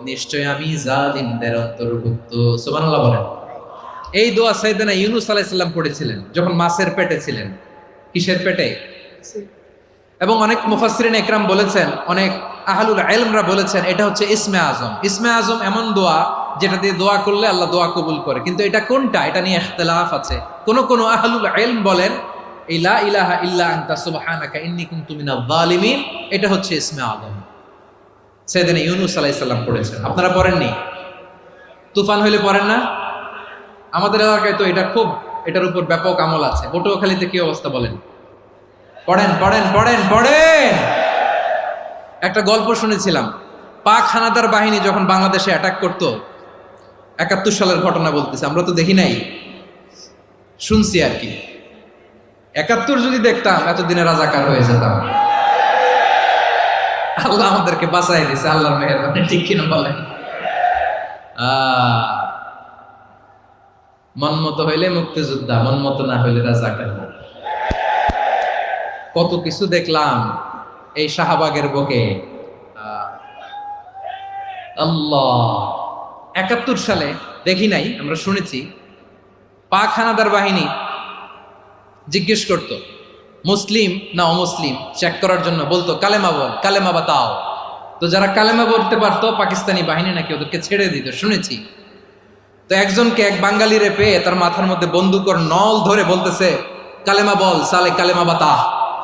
নিশ্চয় আমি জালিমদের অন্তর্ভুক্ত। সুবহানাল্লাহ বলেন। এই দোয়া সাইয়েদনা ইউনূস আলাইহিস সালাম পড়েছিলেন যখন মাছের পেটে ছিলেন। কিসের পেটে? এবং অনেক মুফাসসিরিন একরাম বলেছেন, অনেক আহলুল ইলমরা বলেছেন, এটা হচ্ছে ইসমে আজম। ইসমে আজম এমন দোয়া যেটা দিয়ে দোয়া করলে আল্লাহ দোয়া কবুল করে, কিন্তু এটা কোনটা, এটা নিয়ে ইখতিলাফ আছে। কোন আহলুল ইলম বলেন এই লা ইলাহা ইল্লা আনতা সুবহানাকা ইন্নী কুনতু মিনাজ জালিমিন, এটা হচ্ছে ইসমে আজম। সাইয়েদনা ইউনূস আলাইহিস সালাম পড়েছেন, আপনারা পড়েননি? তুফান হইলে পড়েন না? আমাদের এলাকায় তো এটা খুব, এটার উপর ব্যাপক আমল আছে। পটুয়াখালীতে কি অবস্থা বলেন? পড়েন পড়েন পড়েন পড়েন। একটা গল্প শুনেছিলাম, পাক হানাদার বাহিনী যখন বাংলাদেশে অ্যাটাক করত, ৭১ সালের ঘটনা বলতেছে, আমরা তো দেখি নাই, শুনছি আর কি। ৭১ যদি দেখতাম এতদিনে রাজাকার হয়ে যেতাম। আল্লাহ আমাদেরকে বাঁচাই দিছে, আল্লাহর মেহেরবানি, ঠিক কিনা বলেন? মন মতো হইলে মুক্তিযোদ্ধা, মন মতো না হইলে রাজাকার। কত কিছু দেখলাম এই শাহবাগের বুকে। আল্লাহ, ৭১ সালে দেখি নাই, আমরা শুনেছি পাক হানাদার বাহিনী জিজ্ঞেস করত মুসলিম না অমুসলিম চেক করার জন্য, বলতো কালেমা বল, কালেমা বাতাও। তো যারা কালেমা বলতে পারতো পাকিস্তানি বাহিনী নাকি ওদেরকে ছেড়ে দিত, শুনেছি। তো একজনকে, এক বাঙালিরে পেয়ে তার মাথার মধ্যে বন্দুকর নল ধরে বলতেছে কালেমা বল, সালে কালেমা বাতা,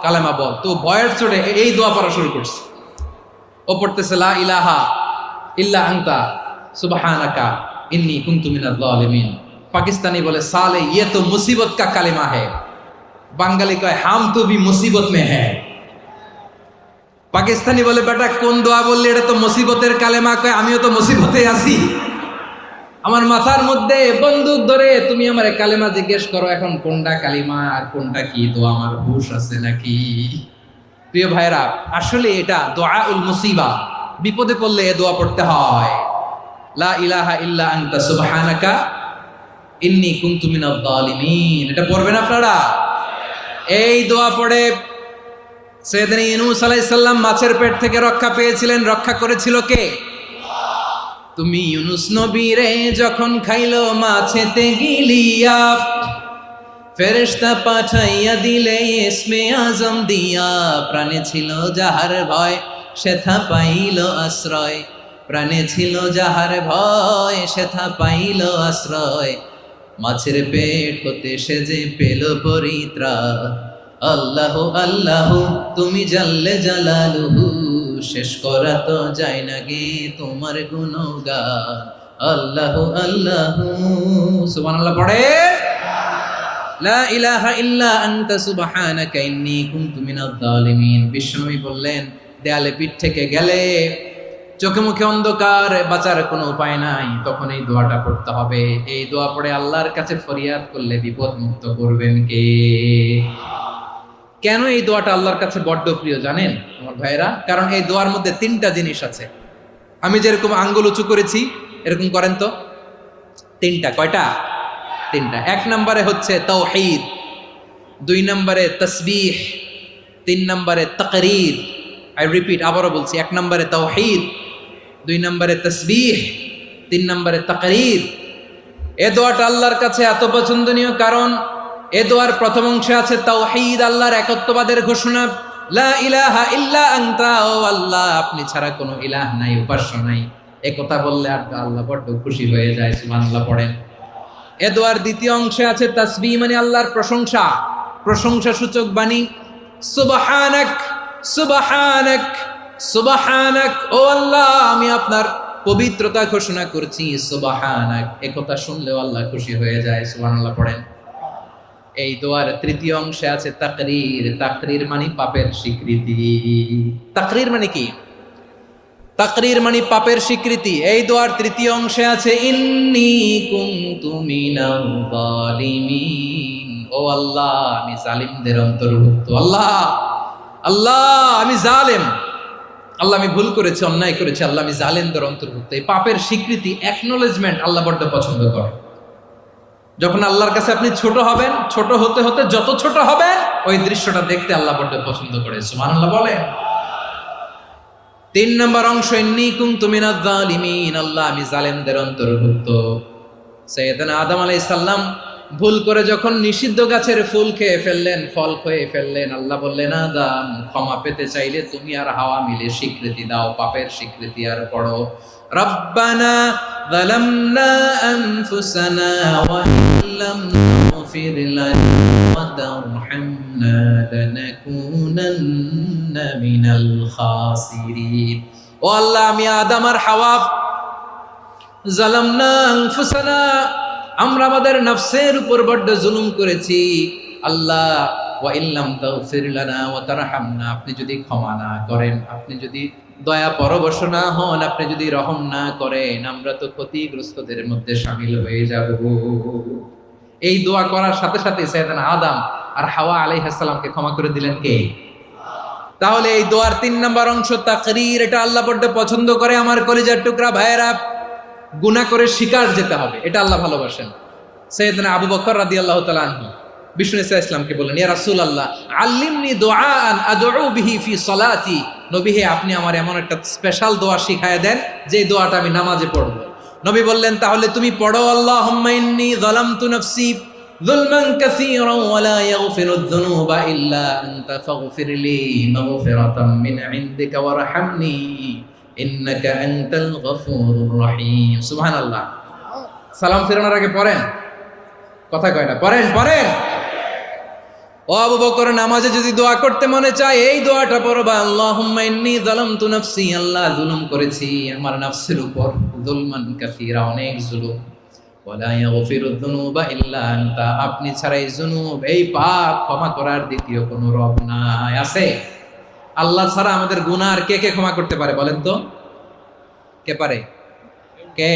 কালেমা বল। তো ভয়ের চোটে এই দোয়া পড়া শুরু করছে। ও পড়তেছে লা ইলাহা ইল্লা আনতা সুবহানাকা ইন্নী কুনতু মিনাজ জালিমিন। পাকিস্তানি বলে সালে ইয়ে তো মুসিবত কা কালেমা है। বাঙালি কয় হাম তো ভি মুসিবত মে হ্যায়। পাকিস্তানি বলে বেটা কোন দোয়া বললি, এটা তো মুসিবতের কালেমা। কয় আমিও তো মুসিবতে আছি, আমার মাথার মধ্যে বন্দুক ধরে তুমি আমার কালেমা জিজ্ঞেস করো, এখন কোনটা কালিমা আর কোনটা কি, তো আমার হুশ আছে নাকি? প্রিয় ভাইরা, আসলে এটা দুআউল মুসিবা, বিপদে পড়লে এ দোয়া পড়তে হয়, লা ইলাহা ইল্লা আনতা সুবহানাকা ইন্নী কুনতু মিনাজ জালিমিন। এটা পড়বেন আপনারা। এই দোয়া পড়ে সাইয়েদনা ইউনূস আলাইহিস সালাম মাছের পেট থেকে রক্ষা পেয়েছিলেন। রক্ষা করেছিল কে? তুমি ইউনূস নবী রে যখন খাইলো মাছেতে গিলিয়া, ফেরেশতা পাঠাইয়া দিলে ইসমে আজম দিয়া, প্রাণে ছিল যাহার ভয় সেথা পাইল আশ্রয়। প্রাণে ছিল যাহার ভয় সেথা পাইল আশ্রয়। মাছের পেট হতে সে যে পেল পরিত্রাণ। আল্লাহ আল্লাহ তুমি জাল্লে জালালুহু, শেষ করা তো যায় না গে তোমার গুণগান। আল্লাহ আল্লাহ, সুবহানাল্লাহ পড়ে। লা ইলাহা ইল্লা আনতা সুবহানাকা ইন্নী কুনতু মিনাজ জালিমিন। বিশ্বনবী বললেন, দেয়ালে পিঠ থেকে গেলে, চোখে মুখে অন্ধকার, বাঁচার কোনো উপায় নাই, তখন এই দোয়াটা পড়তে হবে। এই দোয়া পড়ে আল্লাহর কাছে ফরিয়াদ করলে বিপদ মুক্ত করবেন কে? কেন এই দোয়াটা আল্লাহর কাছে বড্ড প্রিয় জানেন আমার ভাইয়েরা? কারণ এই দোয়ার মধ্যে তিনটা জিনিস আছে। আমি যেরকম আঙ্গুল উঁচু করেছি এরকম করেন তো। তিনটা। কয়টা? তিনটা। এক নম্বরে হচ্ছে তাওহীদ, দুই নম্বরে তাসবিহ, তিন নম্বরে তাকরীর। আই রিপিট, আবারও বলছি, এক নম্বরে তাওহীদ, দুই নম্বরে তাসবিহ, তিন নম্বরে তাকরীর। এ দোয়াটা আল্লাহর কাছে এত পছন্দনীয় কারণ এ দোয়ার প্রথম অংশে আছে তাওহীদ, আল্লাহর একত্ববাদের ঘোষণা। লা ইলাহা ইল্লা আনতা, ও আল্লাহ আপনি ছাড়া কোনো ইলাহ নাই, উপাস্য নাই। এ কথা বললে আল্লাহ বড্ড খুশি হয়ে যায়, সুবহানাল্লাহ পড়েন। এ দোয়ার দ্বিতীয় অংশে আছে তাসবিহ, মানে আল্লাহর প্রশংসা, প্রশংসা সূচক বাণী। সুবহানাক সুবহানাক সুবহানাক, ও আল্লাহ আমি আপনার পবিত্রতা ঘোষণা করছি, সুবহানাক। এ কথা শুনলেও আল্লাহ খুশি হয়ে যায়, সুবহানাল্লাহ পড়েন। এই দোয়ার তৃতীয় অংশে আছে তাকরীর, তাকরীর মানে পাপের স্বীকৃতি। তাকরীর মানে কি? তাকরীর মানে পাপের স্বীকৃতি। এই দোয়ার তৃতীয় অংশে আছে ইন্নী কুনতু মিনাল জালিমিন, ও আল্লাহ আমি জালিমদের অন্তর্ভুক্ত। আল্লাহ আল্লাহ আমি জালেম, আল্লাহ আমি ভুল করেছি, অন্যায় করেছি, আল্লাহ আমি জালেমদের অন্তর্ভুক্ত। এই পাপের স্বীকৃতি, অ্যাকনোলেজমেন্ট আল্লাহ বড্ড পছন্দ করে। যখন আল্লাহর কাছে আপনি ছোট হবেন, ছোট হতে হতে যত ছোট হবেন ওই দৃশ্যটা দেখতে আল্লাহ বড্ড পছন্দ করে, সুবহানাল্লাহ বলেন। তিন নম্বর অংশ ইন্নী কুনতু মিনাজ জালিমিন, আল্লাহ আমি জালেমদের অন্তর্ভুক্ত। সাইয়েদনা আদম আলাইহিস সালাম ভুল করে যখন নিষিদ্ধ গাছের ফুল খেয়ে ফেললেন, ফল খেয়ে ফেললেন, আল্লাহ বললেন আদম ক্ষমা পেতে চাইলে তুমি আর হাওয়া মিলে স্বীকৃতি দাও, পাপের স্বীকৃতি আর পড়ো, রব্বানা যালামনা আনফুসানা ওয়া ইল্লাম তাগফির লানা ওয়া তারহামনা লানাকুনান্না মিনাল খাসিরিন। ও আল্লাহ আমি আদম আর হাওয়া, যালামনা আনফুসানা, আমরা আমাদের নফসের উপর বড্ড জুলুম করেছি। আল্লাহ ওয়া ইল্লাম তাগফির লানা ওয়া তারহামনা, আপনি যদি ক্ষমা না করেন, আপনি যদি দয়া পরবশ না হন, আপনি যদি রহম না করেন, আমরা তো ক্ষতিগ্রস্তদের মধ্যে শামিল হয়ে যাব। এই দোয়া করার সাথে সাথে সাইয়েদনা আদম আর হাওয়া আলাইহিস সালামকে ক্ষমা করে দিলেন কে? তাহলে এই দোয়ার তিন নম্বর অংশ তাকরীর, এটা আল্লাহ বড্ড পছন্দ করে। আমার কলিজার টুকরা ভাইয়েরা, গুনাহ করে শিকার যেতে হবে, এটা আল্লাহ ভালোবাসেন। সাইয়েদনা আবু বকর রাদিয়াল্লাহু তাআলা আনহু বিষ্ণু ইসলামকে বললেন, ইয়া রাসূলুল্লাহ আল্লিমনি দুআআন আদউ বিহি ফি সলাতি, নবী হে আপনি আমার এমন একটা স্পেশাল দোয়া শিখায় দেন যে দোয়াটা আমি নামাজে পড়ব। নবী বললেন, তাহলে তুমি পড়ো, আল্লাহুম্মা ইন্নী যালামতু নাফসি যুলমান কাসীরান ওয়া লা ইয়াগফিরুয যুনুবা ইল্লা আনতা ফাগফিরলি মাগফিরাতাম মিন ইনদিকা ওয়ারহামনি ইন্নাকা আনতাল গফুরুর রহিম। সুবহানাল্লাহ। সালাম ফেরানোর আগে পড়েন, কথা কয় না, পড়েন পড়েন। ও আবু বকর, নামাজে যদি দোয়া করতে মনে চায় এই দোয়াটা পড়বা, আল্লাহুম্মা ইন্নী যালামতু নাফসি, আল্লাহ জুলুম করেছি আমার নফসের উপর, যুলমান কাসীরা, অনেক জুলুম, ওয়া লা ইয়াগফিরুয যুনুবা ইল্লা আনতা, আপনি ছাড়া এই জুনুব, এই পাপ ক্ষমা করার দ্বিতীয় কোনো রব নাই। আছে? আল্লাহ ছাড়া আমাদের গুনাহ আর কে কে ক্ষমা করতে পারে বলেন তো? কে পারে? কে?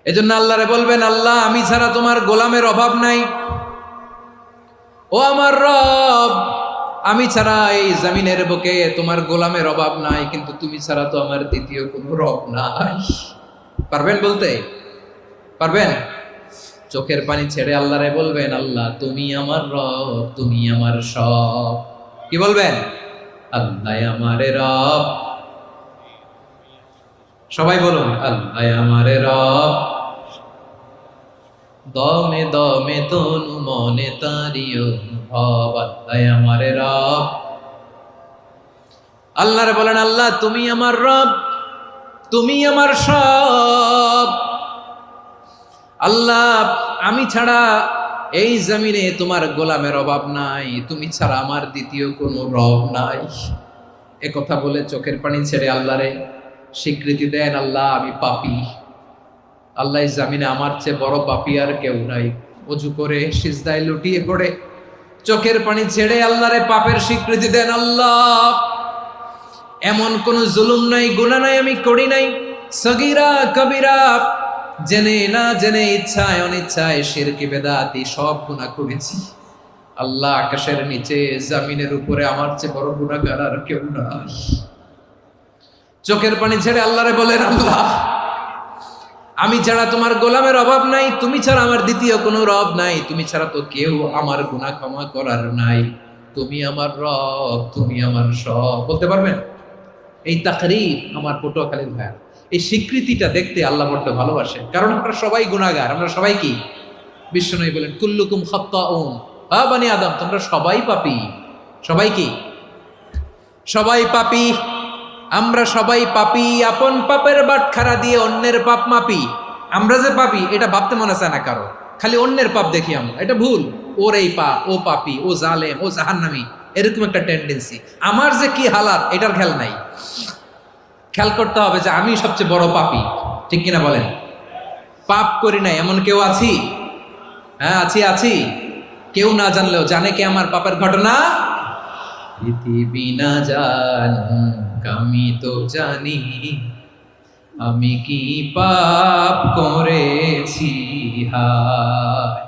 এজন্য আল্লাহরে বলবেন, আল্লাহ আমি ছাড়া তোমার গোলামের অভাব নাই, ও আমার রব আমি ছাড়া এই জমিনের বুকে তোমার গোলামের অভাব নাই, কিন্তু তুমি ছাড়া তো আমার দ্বিতীয় কোনো রব নাই। পারবেন বলতে? পারবেন? চোখের পানি ছেড়ে আল্লাহরে বলবেন, আল্লাহ তুমি আমার রব, তুমি আমার সব। কি বলবেন? আল্লাহ আমারে রব, সবাই বলুন আল্লাহ আমারে রব, দমে দমে তনু মনে তারি অনুভব, আল্লাহ আমার রব। আল্লাহরে বলেন, আল্লাহ তুমি আমার রব, তুমি আমার সব। আল্লাহ আমি ছাড়া এই জমিনে তোমার গোলামের অভাব নাই, তুমি ছাড়া আমার দ্বিতীয় কোনো রব নাই। এ কথা বলে চোখের পানি ছেড়ে আল্লাহরে স্বীকৃতি দেন, আল্লাহ আমি পাপী। আল্লাহ এই জামিনে আমার চেয়ে বড় পাপী আর কেউ নাই। অজু করে সিজদায় লুটিয়ে পড়ে চোখের পানি ছেড়ে আল্লাহরে পাপের স্বীকৃতি দেন, আল্লাহ এমন কোন জুলুম নাই, গুনাহ নাই আমি করি নাই, সগীরা কবিরা, জেনে না জেনে, ইচ্ছায় অনিচ্ছায়, শিরকি বেদাতি সব গুনাহ করেছি। আল্লাহ আকাশের নিচে জমিনের উপরে আমার চেয়ে বড় গুনাহগার আর কেউ নাই। চোখের পানি ছেড়ে আল্লাহরে বলেন, আল্লাহ আমি ছাড়া তোমার গোলামের অভাব নাই, তুমি ছাড়া আমার দ্বিতীয় কোনো রব নাই, তুমি ছাড়া তো কেউ আমার গুনাহ ক্ষমা করার নাই, তুমি আমার রব, তুমি আমার সব। বলতে পারবেন? এই তাকরীর আমার পটুয়াখালীর ভাইয়া, এই স্বীকৃতিটা দেখতে আল্লাহ বড্ড ভালোবাসেন, কারণ আমরা সবাই গুনাহগার। আমরা সবাই কি? বিশ্বনবী বলেন, কুল্লুকুম খাত্তাউন, বানি আদম তোমরা সবাই পাপী। সবাই কি? সবাই পাপী। আমরা সবাই পাপী, আপন পাপের বাটখারা দিয়ে অন্যের পাপ মাপি। আমরা যে পাপী এটা ভাবতে মনে চায় না কারো, খালি অন্যের পাপ দেখি আমরা, এটা ভুল। ওর এই পাপ, ও পাপী, ও জালেম, ও জাহান্নামী, এরকম একটা টেন্ডেন্সি। আমার যে কি হালাত এটার খেয়াল নাই। খেয়াল করতে হবে যে আমি সবচেয়ে বড় পাপী, ঠিক কিনা বলেন? পাপ করি নাই এমন কেউ আছি? হ্যাঁ আছি। কেউ না জানলেও জানে কে আমার পাপের ঘটনা? পৃথিবী না জানুক আমি তো জানি, আমি কি পাপ করেছি হায়।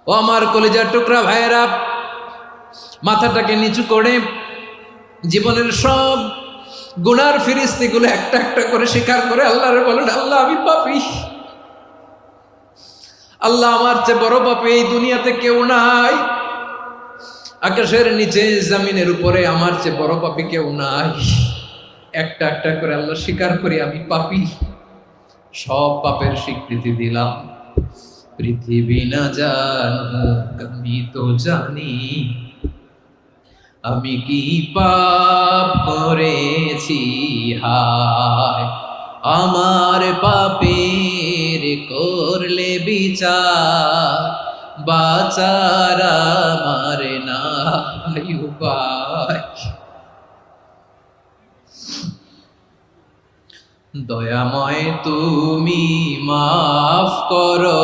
ও আমার কলিজার টুকরা ভাইয়েরা, মাথাটাকে নিচু করে জীবনের সব গুনার ফিরিস্তিগুলো একটা একটা করে স্বীকার করে আল্লাহরে বলেন, আল্লাহ আমি পাপী। আল্লাহ আমার চেয়ে বড় পাপী এই দুনিয়াতে কেউ নাই। আকাশের নিচে জমিনের উপরে আমার চেয়ে বড় পাপী কেউ নাই। একটা একটা করে আল্লাহ স্বীকার করি আমি পাপী, সব পাপের স্বীকৃতি দিলাম। পৃথিবী না জানুক আমি তো জানি, আমি কি পাপ করেছি হায়। আমার পাপের করলে বিচার, বাঁচার আমার নাই উপায়। দয়াময় তুমি মাফ করো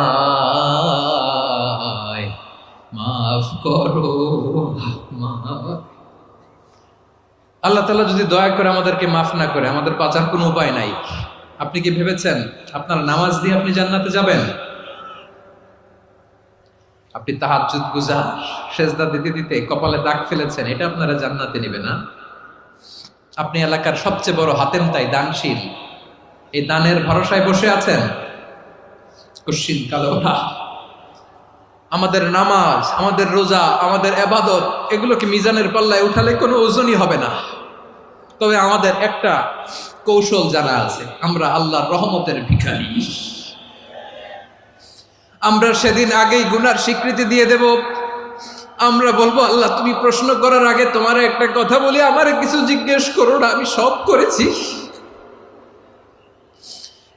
আমায়, মাফ করো আমায়। আল্লাহ তাআলা যদি দয়া করে আমাদেরকে মাফ না করে, আমাদের বাঁচার কোনো উপায় নাই। আপনি কি ভেবেছেন আপনার নামাজ দিয়ে আপনি জান্নাতে যাবেন? আপনি তাহাজ্জুদ গুজার, সেজদা দিতে দিতে কপালে দাগ ফেলেছেন, এটা আপনারা জান্নাতে নেবে না। আপনি এলাকার সবচেয়ে বড় হাতেম তাই, দানশীল, এই দানের ভরসায় বসে আছেন, কুশ্চিন কালো না। আমাদের নামাজ, আমাদের রোজা, আমাদের ইবাদত, এগুলোকে মিজানের পাল্লায় উঠালে কোনো ওজনই হবে না। তবে আমাদের একটা কৌশল জানা আছে, আমরা আল্লাহর রহমতের ভিখারি। আমরা সেদিন আগেই গুনার স্বীকৃতি দিয়ে দেব। আমরা বলবো, আল্লাহ তুমি প্রশ্ন করার আগে তোমার একটা কথা বলি, আমারে কিছু জিজ্ঞেস করো না, আমি সব করেছি।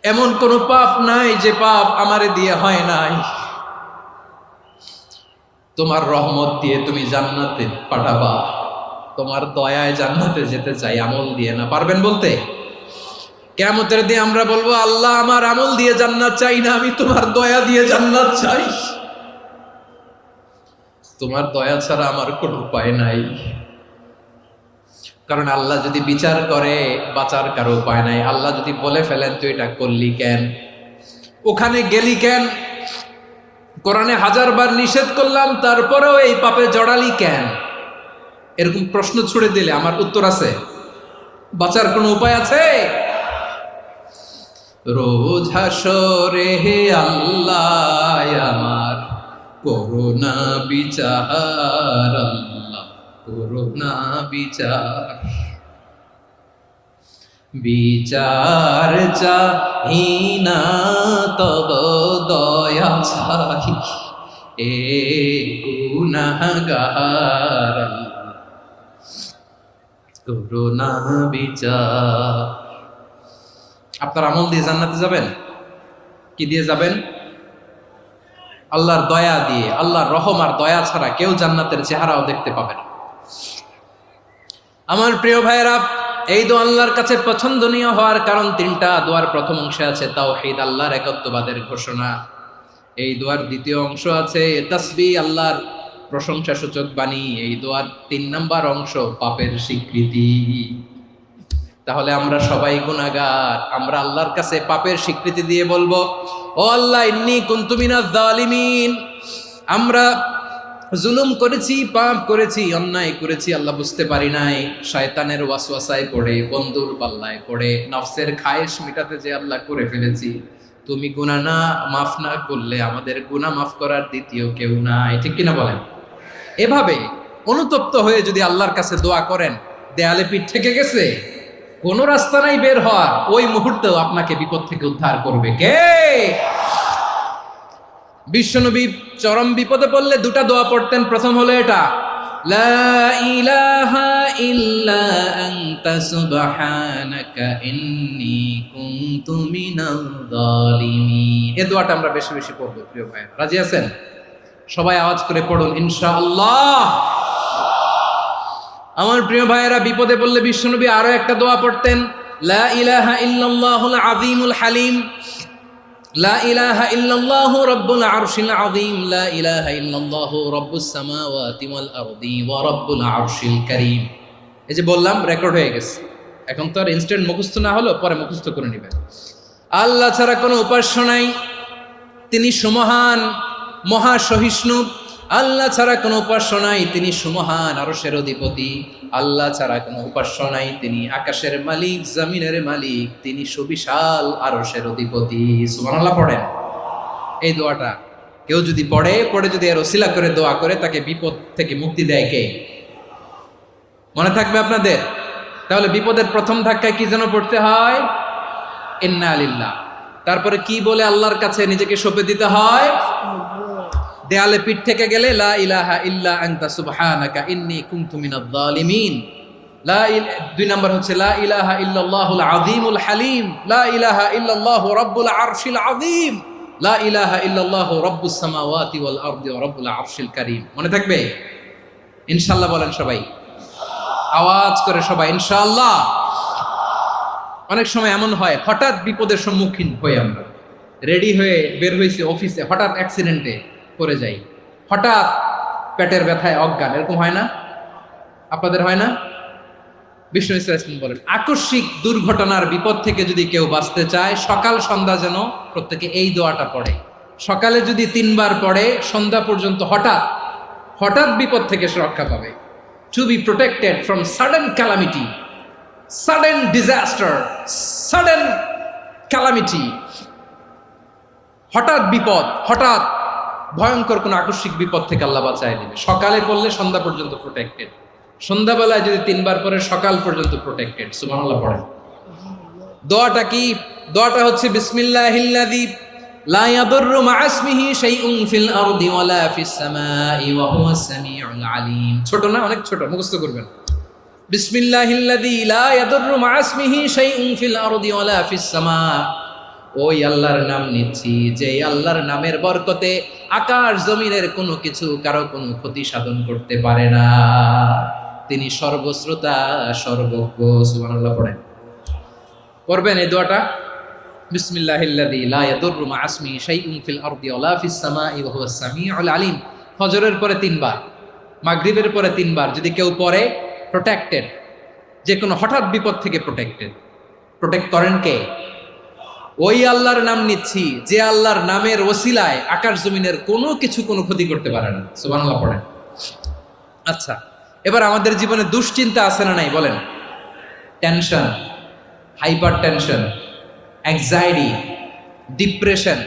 এমন কোন পাপ নাই যে পাপ আমারে দিয়ে হয় নাই। তোমার রহমত দিয়ে তুমি জান্নাতে পাঠাবা, তোমার দয়ায় জান্নাতে যেতে চাই, আমল দিয়ে না। পারবেন বলতে? কিয়ামতের দিন আমরা বলবো, আল্লাহ আমার আমল দিয়ে জান্নাত চাই না, আমি তোমার দয়া দিয়ে জান্নাত চাই। তোমার দয়া ছাড়া আমার কোনো উপায় নাই। কারণ আল্লাহ যদি বিচার করে বাঁচার কারো উপায় নাই। আল্লাহ যদি বলে ফেলেন তুই এটা করলি কেন, ওখানে গেলি কেন, কোরআনে 1000 বার নিষেধ করলাম তারপরেও এই পাপে জড়ালি কেন, এরকম প্রশ্ন ছুড়ে দিলে আমার উত্তর আছে? বাঁচার কোনো উপায় আছে? রোজ হাসরে হে আল্লাহ আমার করুণা বিচার, আল্লাহ করুণা বিচার। বিচার চাহি না তব দয়া চাহি এ গুনাহগার করুণা বিচার। আপনার আমল দিয়ে জান্নাতে যাবেন? কি দিয়ে যাবেন? আল্লাহর দয়া দিয়ে। আল্লাহর রহম আর দয়া ছাড়া কেউ জান্নাতের চেহারাও দেখতে পাবে না। আমার প্রিয় ভাইয়েরা, এই দোয়া আল্লাহর কাছে পছন্দনীয় হওয়ার কারণ তিনটা। দোয়ার প্রথম অংশে আছে তাওহীদ, আল্লাহর একত্ববাদের ঘোষণা। এই দোয়ার দ্বিতীয় অংশ আছে তাসবিহ, আল্লাহর প্রশংসা সূচক বাণী। এই দোয়ার ৩ নাম্বার অংশ পাপের স্বীকৃতি। তাহলে আমরা সবাই গুনাহগার। আমরা আল্লাহর কাছে পাপের স্বীকৃতি দিয়ে বলবো, ও আল্লাহ, ইন্নী কুনতু মিনাজ জালিমিন। আমরা জুলুম করেছি, পাপ করেছি, অন্যায় করেছি, আল্লাহ বুঝতে পারি নাই। শয়তানের ওয়াসওয়াসায় পড়ে, বন্ধুর পাল্লায় পড়ে, নফসের খায়েশ মিটাতে যে আল্লাহ করে ফেলেছি। তুমি গুনাহ না মাফ না করলে আমাদের গুনাহ মাফ করার দ্বিতীয় কেউ নাই। ঠিক কিনা বলেন? এভাবে অনুতপ্ত হয়ে যদি আল্লাহর কাছে দোয়া করেন, দেয়ালে পিঠ থেকে গেছে, কোনো রাস্তা নাই বের হওয়ার, ওই মুহূর্তেও আপনাকে বিপদ থেকে উদ্ধার করবে কে? বিশ্বনবী চরম বিপদে পড়লে দুটা দোয়া পড়তেন। প্রথম হলো এটা, লা ইলাহা ইল্লা আনতা সুবহানাকা ইন্নী কুনতু মিনাল জালিমিন। এই দোয়াটা আমরা বেশি বেশি পড়ব প্রিয় ভাই। রাজি আছেন? সবাই আওয়াজ করে পড়ুন ইনশাআল্লাহ। আমার প্রিয় ভাইয়েরা, বিপদে পড়লে বিশ্বনবী আরো একটা দোয়া পড়তেন, লা ইলাহা ইল্লাল্লাহুল আযীমুল হালিম, লা ইলাহা ইল্লাল্লাহু রাব্বুল আরশিল আযীম, লা ইলাহা ইল্লাল্লাহু রাব্বুস সামাওয়াতি ওয়াল আরদি ওয়া রাব্বুল আরশিল কারীম। এই যে বললাম, রেকর্ড হয়ে গেছে। এখন তো আর ইনস্ট্যান্ট মুখস্থ না হলো, পরে মুখস্থ করে নেবেন। আল্লাহ ছাড়া কোনো উপাস্য নাই, তিনি সুমহান, মহা সহিষ্ণু। আল্লাহ ছাড়া কোনো উপাস্য নাই, তিনি সুমহান, আরশের অধিপতি। আল্লাহ ছাড়া কোনো উপাস্য নাই, তিনি আকাশের মালিক, জমিনের মালিক, তিনি সুবিশাল আরশের অধিপতি। সুবহানাল্লাহ পড়েন। এই দোয়াটা কেউ যদি পড়ে যদি এর ওসিলা করে দোয়া করে, তাকে বিপদ থেকে মুক্তি দেয় কে? মনে থাকবে আপনাদের? তাহলে বিপদের প্রথম ধাক্কায় কি যেন পড়তে হয়? ইন্না লিল্লাহ। তারপরে কি বলে আল্লাহর কাছে নিজেকে সঁপে দিতে হয়? দেয়ালে পিঠ থেকে গেলে লা ইলাহা ইল্লা আনতা সুবহানাকা ইন্নী কুনতু মিনাজ জালিমিন। ২ নাম্বার হচ্ছে লা ইলাহা ইল্লাল্লাহুল আযীমুল হালিম, লা ইলাহা ইল্লাল্লাহু রাব্বুল আরশিল আযীম, লা ইলাহা ইল্লাল্লাহু রাব্বুস সামাওয়াতি ওয়াল আরদি ওয়া রাব্বুল আরশিল কারীম। মনে থাকবে? ইনশাআল্লাহ বলেন সবাই, আওয়াজ করে সবাই ইনশাআল্লাহ। অনেক সময় এমন হয়, হঠাৎ বিপদের সম্মুখীন হয়ে আমরা রেডি হয়ে বের হয়েছি অফিসে, হঠাৎ অ্যাক্সিডেন্টে পড়ে যাই, হঠাৎ পেটের ব্যথায় অজ্ঞান। এরকম হয় না? আপনাদের হয় না? বিষ্ণু ইসলাম বলেন, আকস্মিক দুর্ঘটনার বিপদ থেকে যদি কেউ বাঁচতে চায়, সকাল সন্ধ্যা যেন প্রত্যেকে এই দোয়াটা পড়ে। সকালে যদি 3 বার পড়ে, সন্ধ্যা পর্যন্ত হঠাৎ বিপদ থেকে সে রক্ষা পাবে। To be protected from sudden calamity, sudden disaster, sudden calamity. হঠাৎ বিপদ, হঠাৎ ভয়ঙ্কর কোন আকস্মিক বিপদ থেকে আল্লাহ বাঁচায় নেবে। সকালে পড়লে সন্ধ্যা পর্যন্ত প্রোটেক্টেড, সন্ধ্যাবেলায় যদি 3 বার পরে সকাল পর্যন্ত প্রোটেক্টেড। সুবহানাল্লাহ পড়েন। দোয়াটা কি? দোয়াটা হচ্ছে বিসমিল্লাহিল্লাযী লা ইয়াদুররু মা'a ইসমিহি শাইউন ফিল আরদি ওয়ালা ফিস সামাই ওয়া হুয়াস সামিউল আলীম। ছোট না? অনেক ছোট, মুখস্থ করবেন। বিসমিল্লাহিল্লাযী লা ইয়াদুররু মা'a ইসমিহি শাইউন ফিল আরদি ওয়ালা ফিস সামা। ওই আল্লাহর নাম নিচ্ছি, যে আল্লাহর নামের বরকতে আকাশ জমিনের কোনো কিছু কারো কোনো ক্ষতি সাধন করতে পারে না। তিনি সর্বশ্রোতা, সর্বজ্ঞ। সুবহানাল্লাহ পড়েন। পড়বেন এই দোয়াটা, বিসমিল্লাহিল্লাযী লা ইয়াদুররু মা'a ইসমিহি শাইউন ফিল আরদি ওয়ালা ফিস সামাই ওয়া হুয়াস সামিউল আলীম। ফজরের পরে 3 বার, মাগরিবের পরে 3 বার যদি কেউ পড়ে, প্রোটেক্টেড। যে কোনো হঠাৎ বিপদ থেকে প্রোটেক্টেড। প্রোটেক্ট করেন কে? ওই আল্লাহর নাম নিচ্ছি, যে আল্লাহর নামের ওসিলায় আকাশ জমিনের কোনো কিছু কোনো ক্ষতি করতে পারে না। সুবহানাল্লাহ পড়েন। আচ্ছা, এবার আমাদের জীবনে দুশ্চিন্তা আছে না নাই বলেন? Tension, hyper tension, anxiety, depression,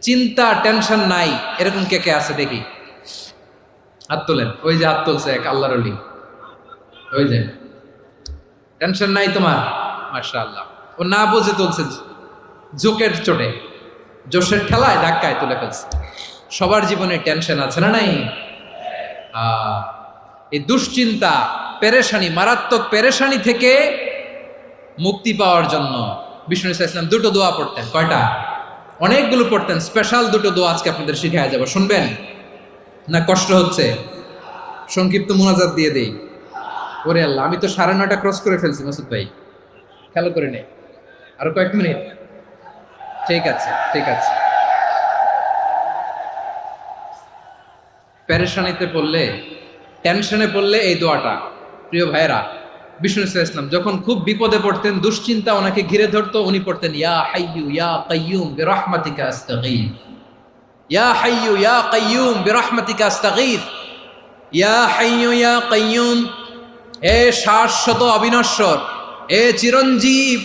চিন্তা, টেনশন নাই, এরকম কে কে আছে দেখি? হাত তোলেন। ওই যে হাত তুলছে এক আল্লাহর ওলি, ওই যে। টেনশন নাই তোমার? মাশাআল্লাহ। ও না বুঝে তুলছে, জোকের চোটে, জোশের ঠেলায় ধাক্কায় তুলে ফেলছে। সবার জীবনে টেনশন আছে না নাই? এই দুশ্চিন্তা, পেরেশানি, মারাত্মক পেরেশানি থেকে মুক্তি পাওয়ার জন্য বিষ্ণু ইসলাম দুটো দোয়া পড়তেন। কয়টা? অনেকগুলো পড়তেন। স্পেশাল দুটো দোয়া আজকে আপনাদের শিখায়া যাব, শুনবেন না? কষ্ট হচ্ছে? সংক্ষিপ্ত মুনাজাত দিয়ে দেই। ওরে আল্লাহ, আমি তো 9:30 ক্রস করে ফেলছি মাসুদ ভাই, খেয়াল করে নেই। আরো কয়েক মিনিট? ঠিক আছে, ঠিক আছে। পেরেশানিতে পড়লে, টেনশনে পড়লে এই দোয়াটা, প্রিয় ভাইয়েরা, বিষ্ণু ইসলাম যখন খুব বিপদে পড়তেন, দুশ্চিন্তা ওনাকে ঘিরে ধরতো, উনি পড়তেন ইয়া হাইয়ু ইয়া কাইয়ুম বিরহমাতিকা আস্তাগীথ, ইয়া হাইয়ু ইয়া কাইয়ুম বিরহমাতিকা আস্তাগীথ, ইয়া হাইয়ু ইয়া কাইয়ুম, এ শাশ্বত অবিনশ্বর, এ চিরঞ্জীব,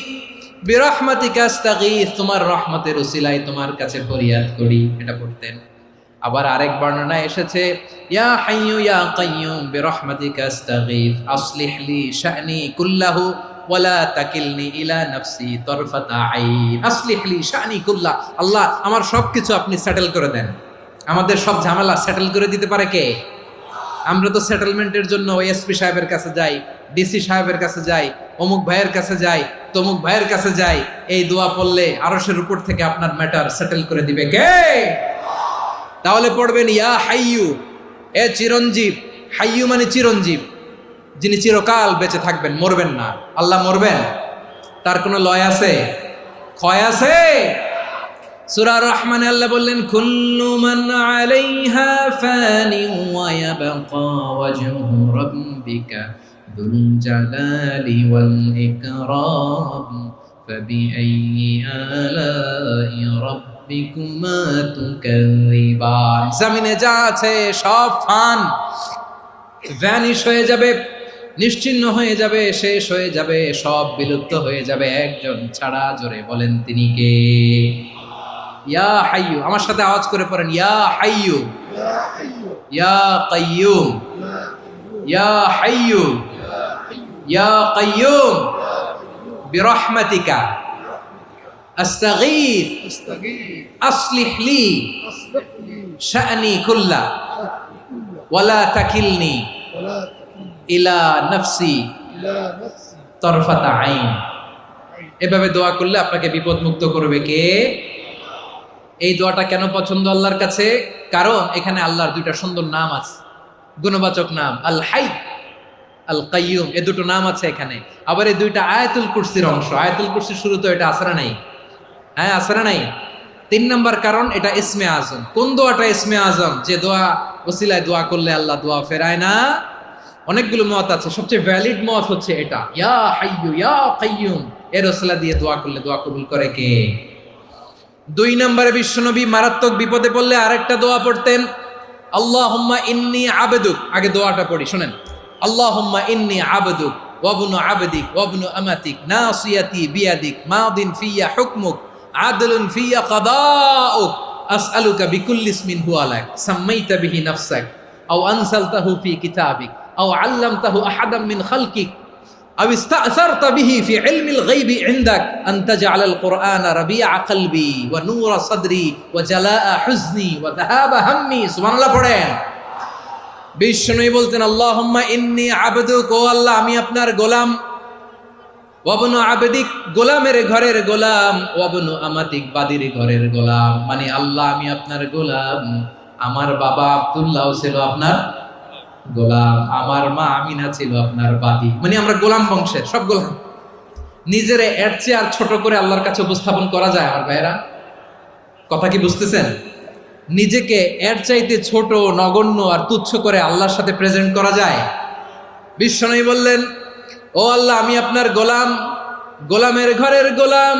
বিরহমাতিকা আস্তাগীথ, তোমার রহমতের উসিলায় তোমার কাছে ফরিয়াদ করি। এটা পড়তেন। আবার আরেক বর্ণনায় এসেছে ইয়া হাইয়ু ইয়া কাইয়ুম বিরহমাতিকা আস্তাগীথ আসলিহ লি শা'নি কুল্লাহু ওয়ালা তাকিলনি ইলা নাফসি তারফাতা আইন। আসলিহ লি শা'নি কুল্লাহ, আল্লাহ আমার সবকিছু আপনি সেটেল করে দেন। আমাদের সব ঝামেলা সেটেল করে দিতে পারে কে? আমরা তো সেটেলমেন্টের জন্য এসপি সাহেবের কাছে যাই, ডিসি সাহেবের কাছে যাই, অমুক ভাইয়ের কাছে যাই, তমুক ভাইয়ের কাছে যাই। এই দোয়া পড়লে আরশের উপর থেকে আপনার ম্যাটার সেটেল করে দিবে কে? তাহলে পড়বেন ইয়া হাইয়ু, এ চিরঞ্জীব। হাইয়ু মানে চিরঞ্জীব, যিনি চিরকাল বেঁচে থাকবেন, মরবেন না। আল্লাহ মরবেন? তার কোনো লয় আছে? ক্ষয় আছে? সূরা রহমানে আল্লাহ বললেন কুল্লু মান আলাইহা ফানি ওয়া ইয়াবকা ওয়াজহু রাব্বিকা যুল জালালি ওয়াল ইকরাম ফাবিআইয়ি আলাই রাব্বিকুমা তুকাযিবান। জমিনে যা আছে সব ফান, ভ্যানিশ হয়ে যাবে, নিশ্চিহ্ন হয়ে যাবে, শেষ হয়ে যাবে, সব বিলুপ্ত হয়ে যাবে একজন ছাড়া। জোরে বলেন তিনি কে? ইয়া হাইয়ু। আমার সাথে আওয়াজ করে পড়েন ইয়া হাইয়ু ইয়া কাইয়ুম ইয়া হাইয়ু ইয়া কাইয়ুম বিরহমাতিকা আস্তাগীথ আসলিহ লি শা'নি কুল্লা ওয়ালা তাকিলনি ইলা নাফসি তারফাতা আইন। এভাবে দোয়া করলে আপনাকে বিপদ মুক্ত করবে কে? এই দোয়াটা কেন পছন্দ আল্লাহর কাছে? কারণ এখানে আল্লাহর দুইটা সুন্দর নাম আছে, গুণবাচক নাম, আল হাই, আল কাইয়ুম। এই দুটো নাম আছে এখানে। আবার এই দুইটা আয়াতুল কুরসির অংশ। আয়াতুল কুরসির শুরু তো এটা আসরা নাই? হ্যাঁ, আসরা নাই। 3 নম্বর কারণ, এটা ইসমে আজম। কোন দোয়াটা ইসমে আজম? যে দোয়া ওসিলায় দোয়া করলে আল্লাহ দোয়া ফেরায় না। অনেকগুলো মত আছে, সবচেয়ে ভ্যালিড মত হচ্ছে এটা, ইয়া হাইয়ু ইয়া কাইয়ুম। এর ওসিলা দিয়ে দোয়া করলে দোয়া কবুল করে কে? 2 নম্বরে বিশ্বনবী মারাত্মক বিপদে পড়লে আরেকটা দোয়া পড়তেন, আল্লাহুম্মা ইন্নী আবদুক। আগে দোয়াটা পড়ি, শুনেন। আল্লাহুম্মা ইন্নী আবদুক ওয়া ইবনু আবদিক ওয়া ইবনু আমাতিক নাসিয়াতি বিয়াদিক মাদিন ফিয়া হুকমুক আদলুন ফিয়া কাদাউক আসআলুকা বিকুল্লি ইসমিন হুয়া লাক সাম্মাইতা বিহি নাফসাক আও আনসালতাহু ফি কিতাবিক আও আল্লামতাহু আহাদাম মিন খালকিক আও ইস্তা'সারতা বিহি ফি ইলমিল গায়বি ইনদাক আন তাজআলাল কুরআনা রাবিআ কলবি ওয়া নূরা সাদরি ওয়া জালাআ হুজনি ওয়া যাহাবা হাম্মি। সুবহানাল্লাহ পড়েন। বিষ্ণুই বলতেন আল্লাহুম্মা ইন্নী আবদুক, ও আল্লাহ আমি আপনার গোলাম, ওয়া ইবনু আবদিক, গোলামের ঘরের গোলাম, ওয়া ইবনু আমাতিক, বাদির ঘরের গোলাম। মানে আল্লাহ আমি আপনার গোলাম। আমার বাবা আব্দুল্লাহ ছিল আপনার গোলাম, আমার মা আমিনা ছিল আপনার বাদী। মানে আমরা গোলাম বংশের, সব গোলাম। নিজেরে এর চেয়ে আর ছোট করে আল্লাহর কাছে উপস্থাপন করা যায় আমার ভাইয়েরা? কথা কি বুঝতেছেন? নিজেকে এর চাইতে ছোট, নগণ্য আর তুচ্ছ করে আল্লাহর সাথে প্রেজেন্ট করা যায়? বিশ্বনবী বললেন, ও আল্লাহ আমি আপনার গোলাম, গোলামের ঘরের গোলাম,